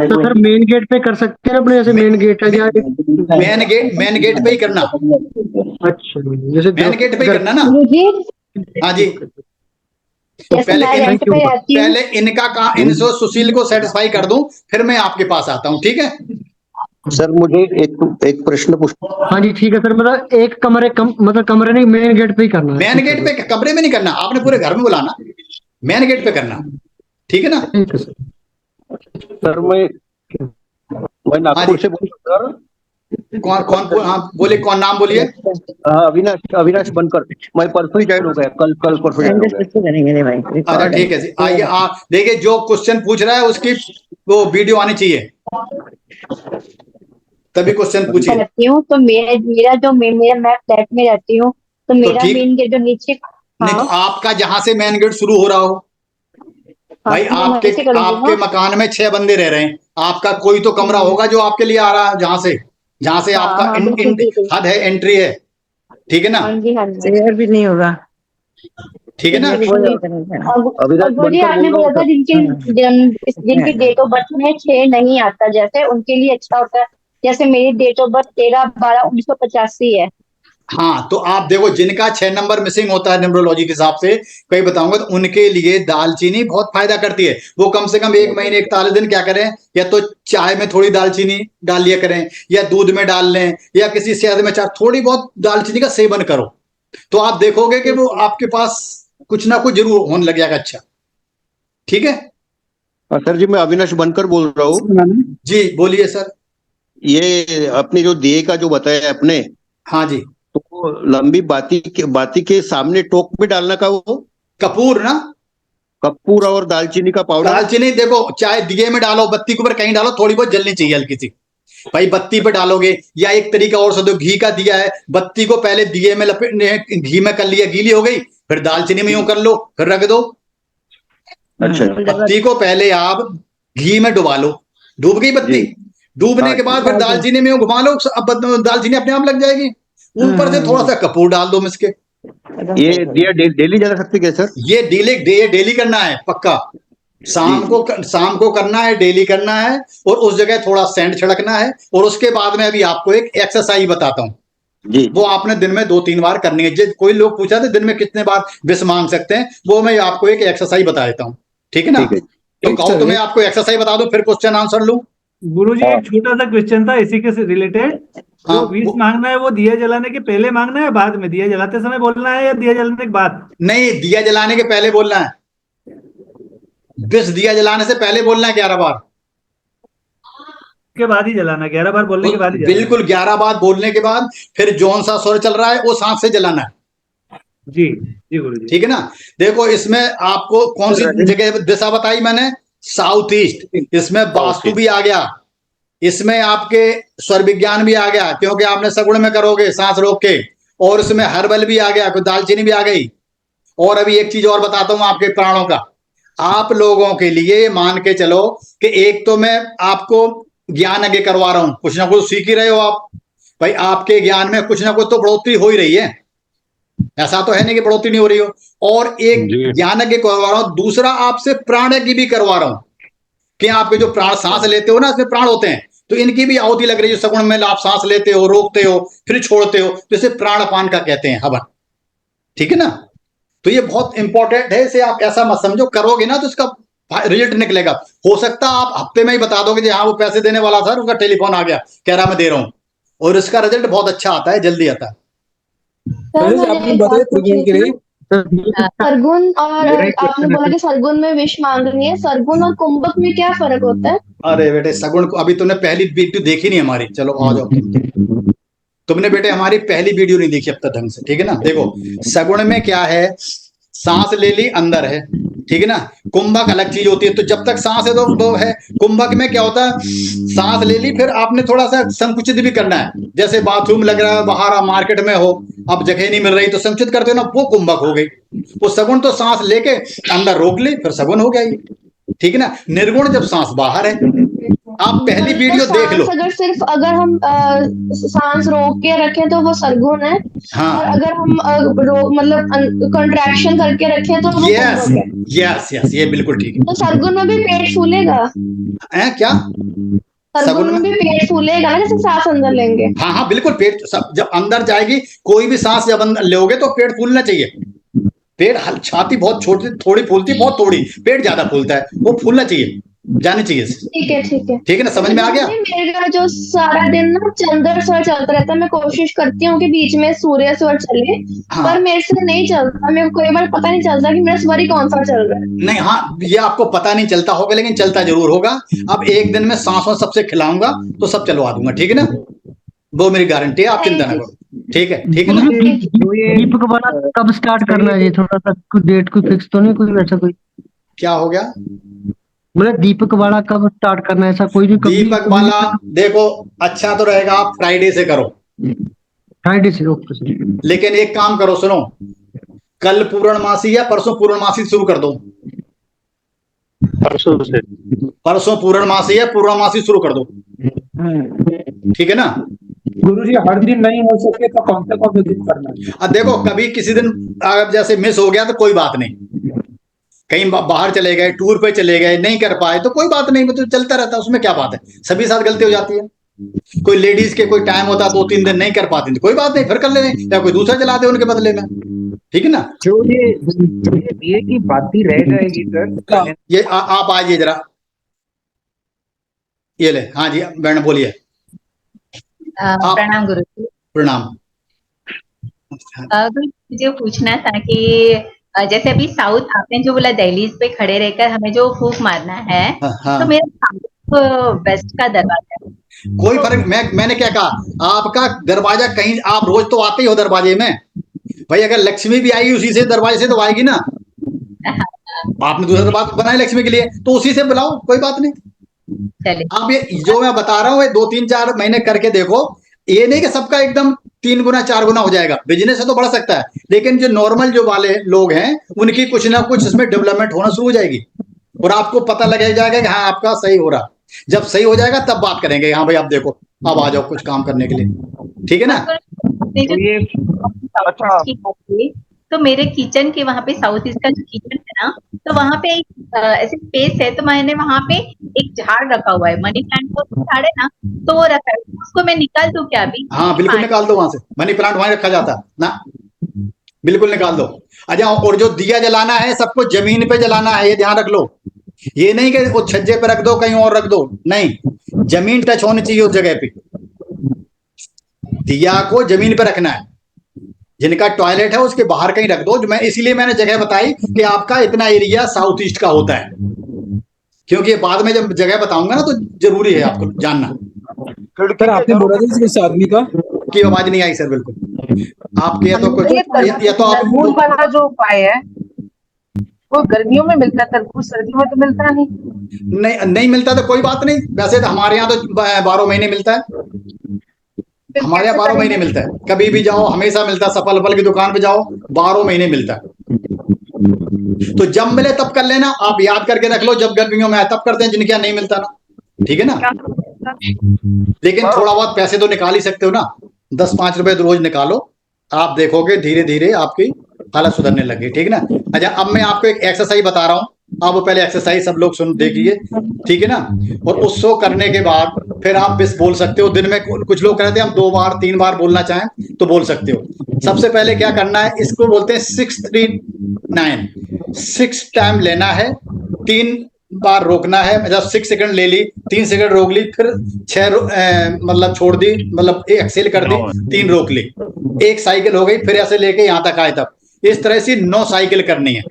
तो सर मेन गेट पे कर सकते हैं अपने, जैसे मेन गेट है या मेन गेट पे ही करना। अच्छा, जैसे मेन गेट पे ही करना ना। हाँ जी, तो पहले इनका इनसे सुशील को सेटिस्फाई कर दूं, फिर मैं आपके पास आता हूँ, ठीक है सर। मुझे एक प्रश्न पूछना। हाँ जी ठीक है सर, मतलब एक मतलब कमरे नहीं, मेन गेट पे ही करना है। मेन गेट पे, कमरे में नहीं करना, आपने पूरे घर में बुलाना, मेन गेट पे करना, ठीक है ना। ठीक है सर मैं नागपुर से बोल रहा हूँ। कौन हाँ बोलिए, कौन नाम बोलिए। अविनाश बनकर। मैं परसों ही ज्वाइन हो गया, कल परसों ज्वाइन हो गया। अच्छा ठीक है जी, आइए आप देखिए, जो क्वेश्चन पूछ रहा है उसकी वो वीडियो आनी चाहिए, तभी क्वेश्चन पूछिए। रहती हूँ तो मैं फ्लैट में रहती हूँ, तो मेरा मेन गेट जो नीचे, नहीं तो आपका जहां से मेन गेट शुरू हो रहा हो, भाई आपके मकान में 6 बंदे रह रहे हैं, आपका कोई तो कमरा होगा जो आपके लिए आ रहा है, जहां से आपका हद है, एंट्री है, ठीक है ना। भी नहीं होगा, ठीक है ना। बोलिए, आपने बोला था जिनकी डेट ऑफ बर्थ में 6 नहीं आता, जैसे उनके लिए अच्छा होता है, जैसे मेरी डेट ऑफ बर्थ 13/12/1985 है। हाँ, तो आप देखो, जिनका 6 नंबर मिसिंग होता है न्यूमरोलॉजी के हिसाब से, कई बताऊंगा, तो उनके लिए दालचीनी बहुत फायदा करती है। वो कम से कम 1 महीने 41 दिन क्या करें, या तो चाय में थोड़ी दालचीनी डाल लिया करें, या दूध में डाल लें, या किसी शहद में चाय, थोड़ी बहुत दालचीनी का सेवन करो, तो आप देखोगे कि वो आपके पास कुछ ना कुछ जरूर होने लग जाएगा। अच्छा ठीक है। सर जी, मैं अविनाश बनकर बोल रहा हूँ। जी बोलिए सर। ये अपने जो दिए का जो बताया आपने, हाँ जी, तो लंबी बाती के सामने टोक में डालना का, वो कपूर ना, कपूर और दालचीनी का पाउडर। दालचीनी देखो, चाहे दिए में डालो, बत्ती के ऊपर कहीं डालो, थोड़ी बहुत जलनी चाहिए हल्की सी, भाई बत्ती पे डालोगे, या एक तरीका और से दो, घी का दिया है, बत्ती को पहले दिए में लपेट, घी में कर लिया, गीली हो गई, फिर दालचीनी में यूं कर लो, फिर रख दो। अच्छा, बत्ती को पहले आप घी में डुबा लो, डूब गई बत्ती, डूबने के बाद फिर दालचीनी में घुमा लो, अब दालचीनी अपने आप लग जाएगी, ऊपर से थोड़ा सा कपूर डाल दो मिसके। ये दिया डेली जला सकते क्या सर? ये डेली करना है पक्का, शाम को करना है, डेली करना है, और उस जगह थोड़ा सेंट छिड़कना है, और उसके बाद में अभी आपको एक एक्सरसाइज बताता हूँ जी, वो आपने दिन में 2-3 बार करनी है। कोई लोग पूछा था दिन में कितने बार विष मांग सकते हैं, वो मैं आपको एक एक्सरसाइज बता देता हूँ, ठीक है ना। तो कहो तो मैं आपको एक्सरसाइज बता दूं, फिर क्वेश्चन आंसर लूं। गुरुजी एक छोटा सा क्वेश्चन था इसी के रिलेटेड, जो विष मांगना है वो दिया जलाने के पहले मांगना है, बाद में दिया जलाते समय बोलना है, या दिया जलाने के बाद? नहीं, दिया जलाने के पहले बोलना है, विष दिया जलाने से पहले बोलना है 11 बार, के बाद ही जलाना, 11 बार बोलने के बाद ही जलाना। बिल्कुल 11 बार बोलने के बाद, फिर जौन सा स्वर चल रहा है उस हाथ से जलाना है। जी जी गुरुजी, ठीक है ना। देखो इसमें आपको कौन सी जगह दिशा बताई मैंने, साउथ ईस्ट, इसमें वास्तु भी आ गया, इसमें आपके स्वर विज्ञान भी आ गया, क्योंकि आपने सगुण में करोगे सांस रोक के, और उसमें हर्बल भी आ गया, कोई दालचीनी भी आ गई। और अभी एक चीज और बताता हूं आपके प्राणों का, आप लोगों के लिए मान के चलो कि एक तो मैं आपको ज्ञान आगे करवा रहा हूं, कुछ ना कुछ सीख ही रहे हो आप, भाई आपके ज्ञान में कुछ ना कुछ तो बढ़ोतरी हो ही रही है, ऐसा तो है नहीं कि बढ़ोतरी नहीं हो रही हो। और एक जी। ज्ञान यज्ञ करवा रहा हूं, दूसरा आपसे प्राण यज्ञ भी करवा रहा हूं कि आपके जो प्राण सांस लेते हो ना, इसमें प्राण होते हैं, तो इनकी भी आहुति लग रही है। सगुण में आप सांस लेते हो, रोकते हो, फिर छोड़ते हो, तो इसे प्राणपान का कहते हैं, हवन। ठीक है ना? तो ये बहुत इंपॉर्टेंट है, इसे आप ऐसा मत समझो, करोगे ना तो इसका रिजल्ट निकलेगा। हो सकता है आप हफ्ते में ही बता दोगे कि हाँ वो पैसे देने वाला था, उसका टेलीफोन आ गया, कह रहा मैं दे रहा हूं, और इसका रिजल्ट बहुत अच्छा आता है, जल्दी आता है। आपने बताया त्रिगुण के लिए सरगुण, और आपने बोला कि सरगुण में विष मांगनी है, सरगुण और कुंभक में क्या फर्क होता है? अरे बेटे, सगुण को अभी तुमने पहली वीडियो देखी नहीं हमारी, चलो आ जाओ। तुमने बेटे हमारी पहली वीडियो नहीं देखी अब तक ढंग से, ठीक है ना? देखो सगुण में क्या है, सांस ले ली अंदर है, ठीक है ना? कुंभक अलग चीज होती है, तो जब तक सांस है तो है। कुंभक में क्या होता है, सांस ले ली, फिर आपने थोड़ा सा संकुचित भी करना है, जैसे बाथरूम लग रहा है बाहर, आप मार्केट में हो, अब जगह नहीं मिल रही तो संकुचित करते हो ना, वो कुंभक हो गई। वो सगुण तो सांस लेके अंदर रोक ली, फिर सगुण हो गया ये, ठीक है ना? निर्गुण जब सांस बाहर है। आप पहली वीडियो देख लो। अगर सिर्फ अगर हम सांस रोक के रखें तो वो सरगुण है, हाँ, और अगर हम मतलब कंट्रैक्शन करके रखें तो वो यस कुंभक है। यस यस, ये बिल्कुल ठीक तो सरगुण में भी पेट फूलेगा? है। क्या सरगुण में भी पेट फूलेगा ना, जैसे सांस अंदर लेंगे? हाँ हाँ बिल्कुल, पेट जब अंदर जाएगी, कोई भी सांस जब अंदर लोगे तो पेट फूलना चाहिए। पेट छाती बहुत छोटी थोड़ी फूलती, बहुत थोड़ी, पेट ज्यादा फूलता है, वो फूलना चाहिए, जानी चाहिए। ठीक है ठीक है ठीक है ना, समझ में आ गया? मेरा जो सारा दिन ना चंद्र स्वर चलता रहता है, मैं कोशिश करती हूँ कि बीच में सूर्य स्वर चले, हाँ। पर मेरे से नहीं चलता। मेरे को कई बार पता नहीं चलता कि मेरा स्वर ही कौन सा चल रहा है। नहीं, हाँ ये आपको पता नहीं चलता होगा, लेकिन चलता जरूर होगा। अब एक दिन में सांसों सबसे खिलाऊंगा तो सब चलवा दूंगा, ठीक है ना? वो मेरी गारंटी है, आप चिंता ना करो। ठीक है, ठीक है ना? दीपक वाला कब स्टार्ट करना है? ये थोड़ा सा कोई डेट कोई फिक्स तो नहीं, कोई वैसा कोई? क्या हो गया? बोले दीपक वाला कब स्टार्ट करना है, ऐसा कोई भी? दीपक वाला देखो, अच्छा तो रहेगा आप फ्राइडे से करो, फ्राइडे से। Okay sir. लेकिन एक काम करो, सुनो, कल पूर्णमासी है, परसों पूर्णमासी शुरू कर दो। परसों से परसों पूर्णमासी है, पूर्णमासी शुरू कर दो, ठीक है ना? गुरुजी हर दिन नहीं हो सके तो कौन से दिन करना है? अब देखो, कभी किसी दिन अगर जैसे मिस हो गया तो कोई बात नहीं, कहीं बाहर चले गए, टूर पे चले गए, नहीं कर पाए तो कोई बात नहीं, मतलब चलता रहता है, उसमें क्या बात है, सभी साथ गलती हो जाती है। कोई लेडीज के कोई टाइम होता है 2-3 दिन नहीं कर पाती, कोई बात नहीं, फिर कर लेने, या कोई दूसरा चला दे उनके बदले में, ठीक है ना? जो ये बीए की बात ही रह जाएगी सर। ये आप आइए जरा, ये ले। हाँ जी बहन बोलिए। प्रणाम गुरु जी। प्रणाम। गुरु मुझे पूछना था कि जैसे अभी साउथ आपने जो बोला, दहलीज पे खड़े रहकर हमें जो फूंक मारना है, हाँ। तो मेरा साउथ वेस्ट का दरवाजा है, कोई फर्क, मैंने क्या कहा, आपका दरवाजा कहीं, आप रोज तो आते ही हो दरवाजे में भाई, अगर लक्ष्मी भी आएगी उसी से दरवाजे से तो आएगी ना। आपने दूसरा दरवाजा बनाया लक्ष्मी के लिए, तो उसी से बुलाओ, कोई बात नहीं। आप ये जो मैं बता रहा हूँ, ये 2-3-4 महीने करके देखो, ये नहीं कि सबका एकदम 3 गुना 4 गुना हो जाएगा, बिजनेस है तो बढ़ सकता है, लेकिन जो नॉर्मल जो वाले लोग हैं उनकी कुछ ना कुछ इसमें डेवलपमेंट होना शुरू हो जाएगी, और आपको पता लग जाएगा कि हाँ आपका सही हो रहा। जब सही हो जाएगा तब बात करेंगे, हाँ भाई आप देखो अब आ जाओ कुछ काम करने के लिए, ठीक है ना? तो मेरे किचन के वहाँ पे, साउथ ईस्ट का जो किचन है ना, तो वहाँ पे एक ऐसे स्पेस है, तो मैंने वहाँ पे एक झाड़ रखा हुआ है, मनी प्लांट को झाड़ है ना, तो वो रखा है, उसको मैं निकाल दूं क्या अभी? हाँ बिल्कुल निकाल दो वहां से, मनी प्लांट वहां रखा जाता ना, बिल्कुल निकाल दो। अच्छा, और जो दिया जलाना है सबको जमीन पे जलाना है, ये ध्यान रख लो। ये नहीं कि वो छज्जे पे रख दो, कहीं और रख दो, नहीं, जमीन टच होनी चाहिए उस जगह पे, दिया को जमीन पे रखना है। जिनका टॉयलेट है उसके बाहर कहीं रख दो, जो मैं इसीलिए मैंने जगह बताई कि आपका इतना एरिया साउथ ईस्ट का होता है, क्योंकि बाद में जब जगह बताऊंगा ना तो जरूरी है आपको जानना। सर आपने बोला था इस आदमी का की आवाज नहीं आई सर, बिल्कुल आपके या तो कुछ, या तो आप तरबूज वाला जो उपाय है वो गर्मियों में मिलता है, तरबूज सर्दियों में तो मिलता नहीं मिलता तो कोई बात नहीं, वैसे तो हमारे यहाँ तो 12 महीने मिलता है, हमारे यहाँ 12 महीने मिलता है, कभी भी जाओ हमेशा मिलता है, सफल फल की दुकान पे जाओ 12 महीने मिलता है। तो जब मिले तब कर लेना, आप याद करके रख लो, जब गर्मियों में आए तब करते हैं, जिनके यहाँ नहीं मिलता ना, ठीक है ना? लेकिन थोड़ा बहुत पैसे तो निकाल ही सकते हो ना, 10-5 रुपए तो रोज निकालो, आप देखोगे धीरे धीरे आपकी हालत सुधरने लगी, ठीक है ना। अच्छा, अब मैं आपको एक एक्सरसाइज बता रहा हूँ, आप वो पहले एक्सरसाइज सब लोग सुन देखिए, ठीक है ना। और उसको करने के बाद फिर आप बिस बोल सकते हो। दिन में कुछ लोग कहते हैं हम 2 बार 3 बार बोलना चाहें तो बोल सकते हो। सबसे पहले क्या करना है, इसको बोलते हैं 639। 6 टाइम लेना है, 3 बार रोकना है। मतलब 6 सेकंड ले ली, 3 सेकंड रोक ली, फिर 6 मतलब छोड़ दी, मतलब एक्सेल कर दी, 3 रोक ली, 1 साइकिल हो गई। फिर ऐसे लेके यहां तक आए तब। इस तरह से 9 साइकिल करनी है।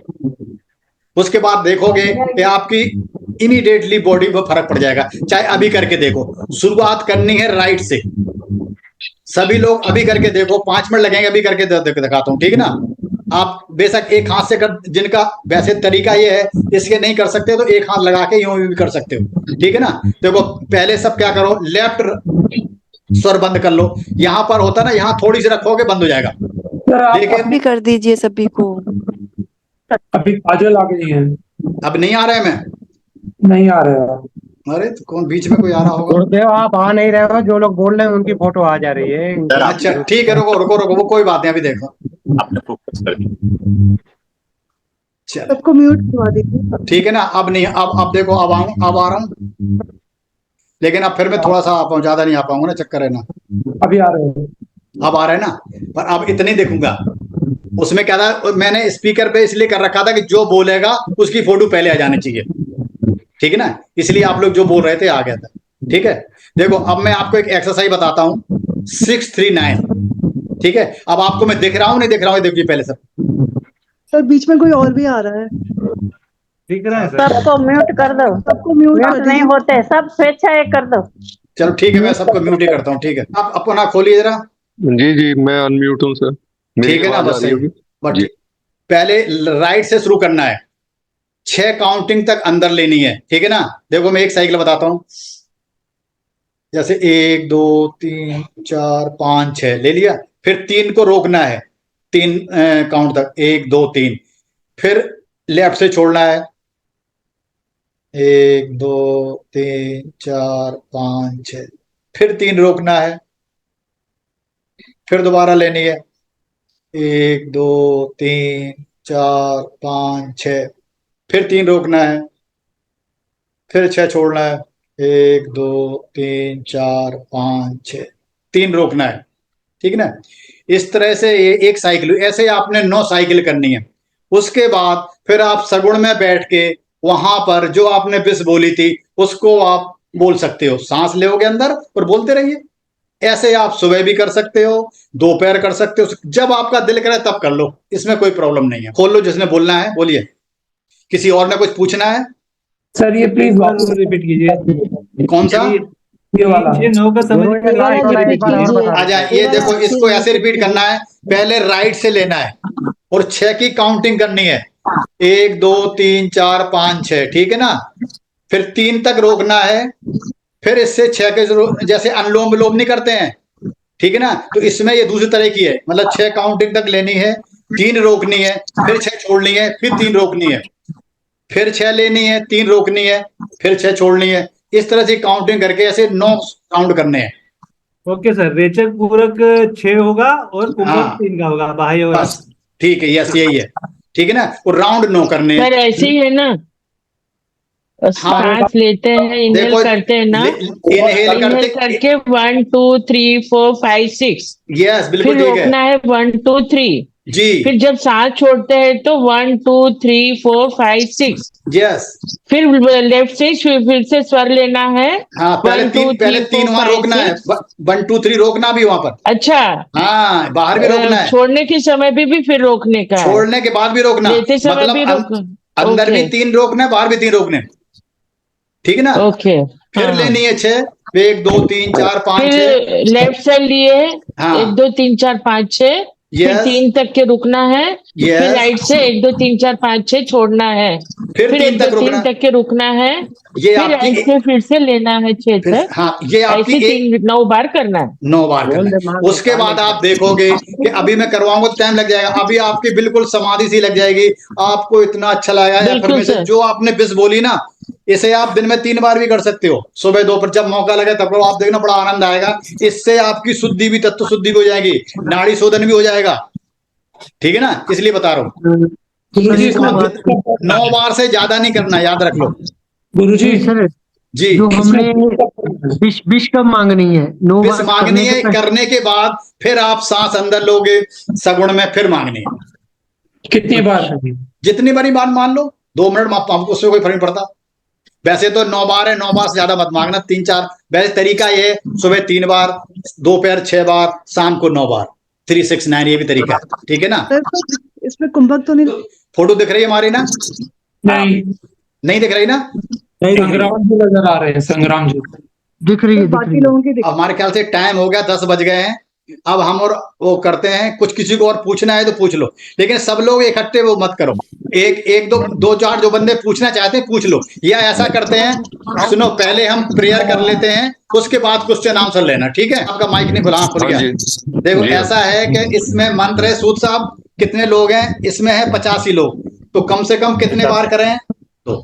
उसके बाद देखोगे कि आपकी इमीडिएटली बॉडी पर फर्क पड़ जाएगा। चाहे अभी करके देखो, शुरुआत करनी है राइट से। सभी लोग अभी करके देखो, 5 मिनट लगेंगे, अभी करके दिखाता हूं, ठीक है ना। आप बेशक एक हाथ से कर, जिनका वैसे तरीका ये है, इसके नहीं कर सकते तो एक हाथ लगा के यूं भी कर सकते हो, ठीक है ना। देखो पहले सब क्या करो, लेफ्ट स्वर बंद कर लो। यहां पर होता ना, यहां थोड़ी सी रखोगे बंद हो जाएगा। आप भी कर दीजिए सभी को। अभी काजल आ गई है। अब नहीं आ रहा है, मैं नहीं आ रहा है। अरे तो कौन बीच में कोई आ रहा होगा। गुरुदेव आप आ नहीं रहे हो, जो लोग बोल रहे हैं उनकी फोटो आ जा रही है। अच्छा ठीक है, रुको रुको रुको, वो कोई बात नहीं, अभी देखो। आपने फोकस कर दिया। चलो सबको म्यूट करवा दीजिए। ठीक है ना। अब नहीं, अब देखो, अब आ रहा हूँ, लेकिन अब फिर मैं थोड़ा सा आ पाऊँ, ज्यादा नहीं आ पाऊंगा ना, चक्कर है ना। अभी आ रहे हैं। अब आ रहा है ना, पर अब इतने दिखूंगा। उसमें क्या था, मैंने स्पीकर पे इसलिए कर रखा था कि जो बोलेगा उसकी फोटो पहले आ जानी चाहिए, ठीक है ना। इसलिए आप लोग जो बोल रहे थे आ गया था, ठीक है। देखो अब मैं आपको एक एक्सरसाइज बताता हूँ, 639, ठीक है। अब आपको मैं दिख रहा हूँ नहीं दिख रहा हूँ, देखिए पहले सब। सर बीच में कोई और भी आ रहा है। दिख रहा है सर। सबको म्यूट कर दो। सबको म्यूट कर म्यूट नहीं दीजिए। होते, सब स्वेच्छा एक कर दो। चलो ठीक है, मैं सबको म्यूट ही करता हूँ, ठीक है। आप अपना खोलिए जरा, जी जी, मैं अनम्यूट हूँ सर। मेरी ठीक है ना। आवाज बस आ रही सही, होगी? बट जी। पहले राइट से शुरू करना है, 6 काउंटिंग तक अंदर लेनी है, ठीक है ना। देखो मैं एक साइकिल बताता हूँ, जैसे 1 2 3 4 5 6 ले लिया। फिर 3 को रोकना है, 3 काउंट तक, 1 2 3। फिर लेफ्ट से छोड़ना है, 1 2 3 4 5 6। फिर 3 रोकना है, फिर दोबारा लेनी है, 1 2 3 4 5 6। फिर 3 रोकना है, फिर 6 छोड़ना है, 1 2 3 4 5 6। 3 रोकना है, ठीक है ना। इस तरह से ये एक साइकिल, ऐसे आपने 9 साइकिल करनी है। उसके बाद फिर आप सगुण में बैठ के वहां पर जो आपने बिस बोली थी उसको आप बोल सकते हो। सांस लेोगे अंदर और बोलते रहिए। ऐसे आप सुबह भी कर सकते हो, दोपहर कर सकते हो, जब आपका दिल करे तब कर लो, इसमें कोई प्रॉब्लम नहीं है। खोल लो, जिसने बोलना है बोलिए। किसी और ने कुछ पूछना है? सर ये प्लीज वापस रिपीट कीजिए। कौन सा? ये वाला। ये 9 का समझ में नहीं आया, तो रिपीट कीजिए। अच्छा ये देखो, इसको ऐसे रिपीट करना है, पहले राइट से लेना है और 6 की काउंटिंग करनी है, 1 2 3 4 5 6, ठीक है ना। फिर 3 तक रोकना है, फिर इससे 6 के जैसे अनुलोम विलोम नहीं करते हैं, ठीक है ना। तो इसमें ये दूसरी तरह की है, मतलब 6 काउंटिंग तक लेनी है, 3 रोकनी है, फिर 6 छोड़नी है, फिर 3 रोकनी है, फिर 6 लेनी है, 3 रोकनी है, फिर 6 छोड़नी है। इस तरह से काउंटिंग करके ऐसे 9 काउंट करने हैं। ओके सर, रेचक पूरक 6 होगा और कुंभक हाँ। 3 का होगा, बाह्य होगा। बस ठीक है, यस यही है, ठीक है ना। और राउंड 9 करने हैं। सर ऐसे ही है ना, सांस लेते हैं, इनहेल देखो, करते हैं ना, इनहेल इनहेल करके 1 2 3 4 5 6, यस बिल्कुल फिर ठीक है रोकना है 1 2 3, जी, फिर जब सांस छोड़ते हैं तो 1 2 3 4 5 6, यस। फिर लेफ्ट से फिर से स्वर लेना है। हाँ पहले 3 वहां रोकना है, 1 2 3 रोकना भी वहां पर। अच्छा, हाँ बाहर भी रोकना है, छोड़ने के समय भी फिर रोकने का है, छोड़ने के बाद भी रोकना, लेते समय भी मतलब अंदर भी 3 रोकना है, बाहर भी 3 रोकने, ठीक है ना। ओके। फिर लेनी है 6, 1 2 3 4 5 6। फिर लेफ्ट साइड लिए, हाँ। 1 2 3 4 5 6, फिर यस 3 तक के रुकना है, फिर यस, राइट से 1 2 3 4 5 6 छोड़ना है, फिर 3 1 तक 2 3 रुकना, तक के रुकना है, ये फिर आपकी राइट से फिर से लेना है 6 फिर, तक, हाँ ये आपकी ऐसे 9 बार करना है। 9 बार करना है। उसके बाद आप देखोगे कि अभी मैं करवाऊंगा तो टाइम लग जाएगा, अभी आपकी बिल्कुल समाधि सी लग जाएगी, आपको इतना अच्छा लगेगा। बिल्कुल affirmation सर। जो आपने बिस बोली ना, इसे आप दिन में 3 बार भी कर सकते हो, सुबह दोपहर, जब मौका लगे तब करो। आप देखना बड़ा आनंद आएगा। इससे आपकी शुद्धि भी, तत्व शुद्धि भी हो जाएगी, नाड़ी शोधन भी हो जाएगा। ठीक है ना, इसलिए बता रहा हूँ। गुरुजी इसमें 9 बार से ज्यादा नहीं करना, याद रख लो। गुरुजी सर जी, जो हमने विश कब मांगनी है? 9 विष बार मांगनी करने है, के पहले? करने के बाद फिर आप सांस अंदर लोगे, सगुण में फिर मांगनी है। कितनी बार? जितनी बड़ी बात मान लो, 2 मिनट हमको उससे कोई फर्क नहीं पड़ता। वैसे तो 9 बार है, 9 बार से ज्यादा मत मांगना, 3-4। वैसे तरीका ये है, सुबह 3 बार, दोपहर 6 बार, शाम को 9 बार। 369 ये भी तरीका है। ठीक है ना। इसमें कुंभक तो नहीं? फोटो दिख रही है हमारी ना? नहीं नहीं दिख रही ना? संग्राम जी नजर आ रहे हैं, संग्राम जी दिख रही है, दिख बाकी रही है। लोगों की हमारे ख्याल से टाइम हो गया, 10 बज गए हैं। अब हम और वो करते हैं, कुछ किसी को और पूछना है तो पूछ लो, लेकिन सब लोग इकट्ठे वो मत करो। एक दो चार जो बंदे पूछना चाहते हैं पूछ लो, या ऐसा करते हैं, सुनो, पहले हम प्रेयर कर लेते हैं, उसके बाद क्वेश्चन आंसर लेना। ठीक है, आपका माइक नहीं खुला? खुल हाँ गया। जी। देखो जी। ऐसा है कि इसमें मंत्र है, सूद साहब कितने लोग हैं इसमें? है 85 लोग, तो कम से कम कितने बार करें? तो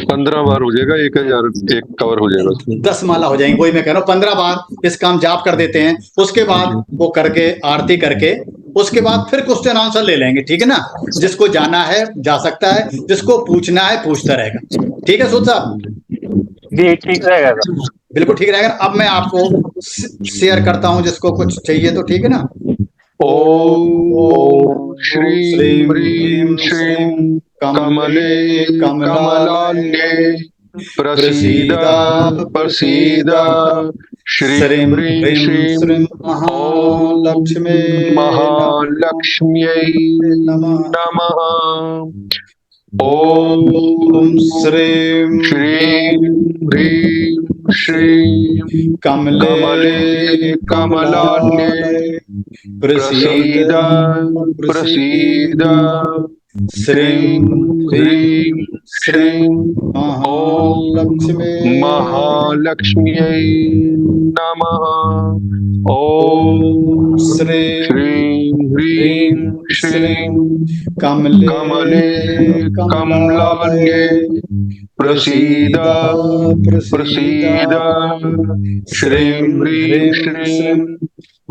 15 बार हो जाएगा, 1000 एक कवर हो जाएगा उसमें। 10 माला हो जाएंगी। वही मैं कह रहा हूँ, 15 बार इस काम जाप कर देते हैं, उसके बाद वो करके आरती करके, उसके बाद फिर क्वेश्चन आंसर ले लेंगे। ठीक है ना। जिसको जाना है जा सकता है, जिसको पूछना है पूछता रहेगा। ठीक है सूद साहब? जी ठीक रहेगा सर। बिल्कुल ठीक रहेगा। अब मैं आपको शेयर करता हूँ, जिसको कुछ चाहिए तो। ठीक है ना। ओम श्रीं ह्रीं श्रीं कमले कमलान्ये प्रसीद प्रसीद श्रीं ह्रीं श्रीं महालक्ष्मी महालक्ष्म्यै नमः। ओम श्रीं श्रीं ह्रीं श्रीं कमले कमलान्ये प्रसीद प्रसीद श्रीं ह्रीं श्रीं महालक्ष्मी महालक्ष्म्यै नमः। ओम श्रीं ह्रीं श्रीं कमले कमलान्ये प्रसीद प्रसीद श्रीं ह्रीं श्रीं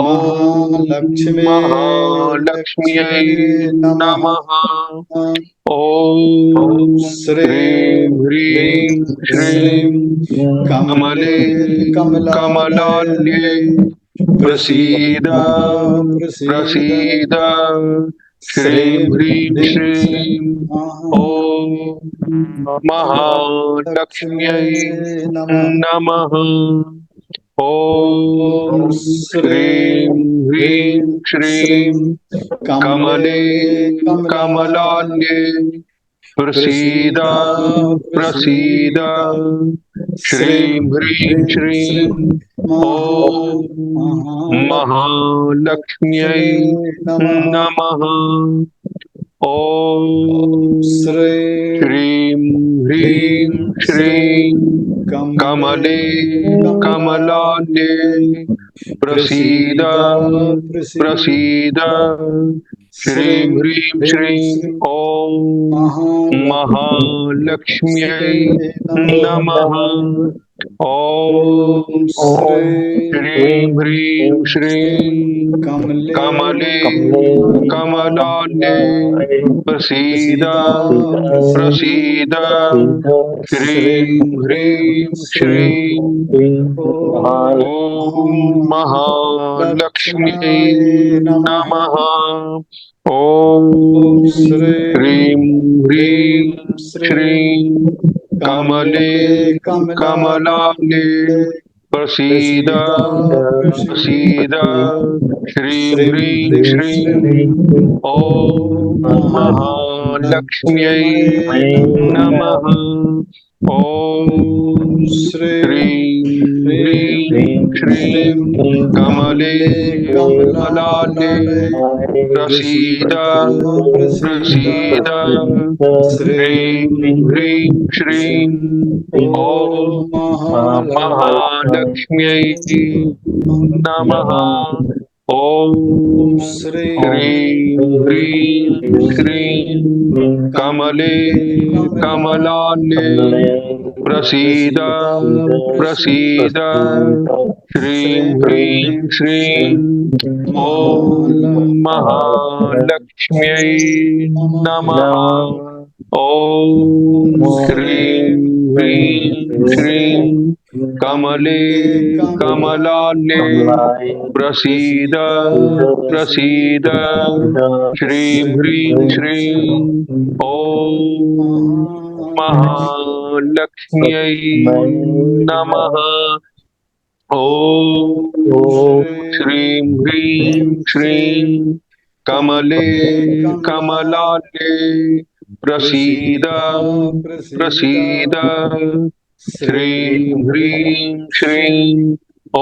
महालक्ष्मी महालक्ष्म्यै नमः। ओम श्रीं ह्रीं श्रीं कमले कमलान्ये प्रसीद प्रसीद श्रीं ह्रीं श्रीं महालक्ष्म्यै नमः। ओम श्रीं ह्रीं श्रीं कमले कमलान्ये प्रसीद प्रसीद श्रीं ह्रीं श्रीं महालक्ष्म्यै नमः। ओम श्रीं ह्रीं श्रीं कमले कमलान्ये प्रसीद प्रसीद श्रीं ह्रीं श्रीं महालक्ष्म्यै नमः। ओम श्रीं ह्रीं श्रीं कमले कमलान्ये प्रसीद प्रसीद श्रीं ह्रीं श्रीं महालक्ष्म्यै नमः। ओम श्रीं ह्रीं श्रीं कमले कमलान्ये प्रसीद प्रसीद श्रीं ह्रीं श्रीं महालक्ष्म्यै नमः। ओम श्रीं ह्रीं श्रीं कमले कमलान्ये प्रसीद प्रसीद श्रीं ह्रीं श्रीं महालक्ष्म्यै नमः। ओम श्रीं ह्रीं श्रीं कमले कमलान्ये प्रसीद प्रसीद श्रीं ह्रीं श्रीं ॐ महालक्ष्म्यै नमः। ॐ श्रीं ह्रीं श्रीं कमले कमलालये प्रसीद प्रसीद श्रीं ह्रीं श्रीं ॐ महालक्ष्म्यै नमः। ॐ श्रीं ह्रीं श्रीं कमले कमलालये प्रसीद प्रसीद श्रीं ह्रीं श्रीं ॐ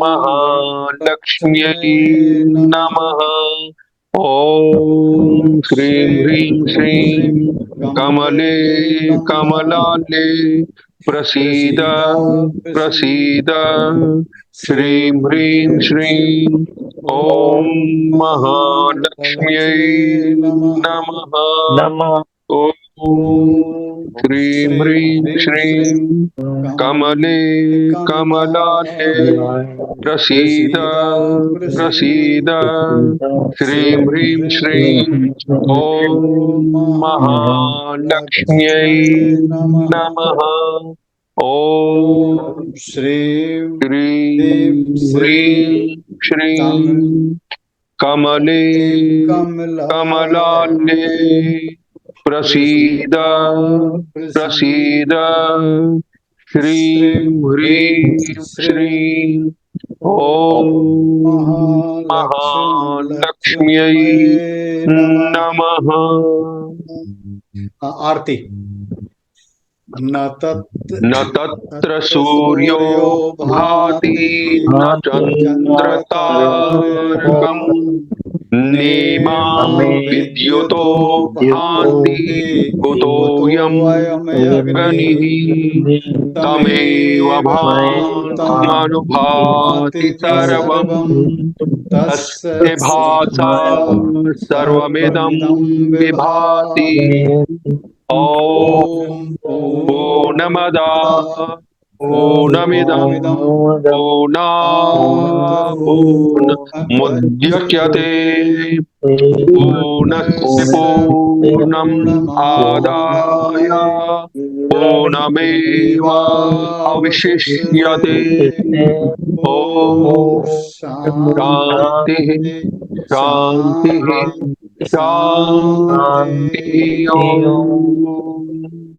महालक्ष्म्यै नमः। ॐ श्रीं ह्रीं श्रीं कमले कमलालये प्रसीद प्रसीद श्रीं ह्रीं श्रीं ॐ महालक्ष्म्यै नमः। ॐ श्रीं ह्रीं श्रीं कमले कमलालये प्रसीद प्रसीद श्रीं ह्रीं श्रीं ॐ महालक्ष्म्यै नमः। ॐ श्रीं ह्रीं श्रीं श्रीं कमले कमलालये प्रसीद प्रसीद श्रीं ह्रीं श्रीं ॐ महालक्ष्म्यै नमः। आरती। न तत्र सूर्यो भाति न चन्द्रतारकम् नेमा विद्युतो भान्ति कुतोऽयम् अग्निः तमेव भान्तमनुभाति सर्वम् तस्य भासा सर्वमिदं विभाति। ॐ पूर्णमदा पूर्णमिदं पूर्णात् पूर्णमुदच्यते पूर्णस्य पूर्णम् आदाय पूर्णमेवावशिष्यते। ॐ शान्तिः शान्तिः शान्तिः।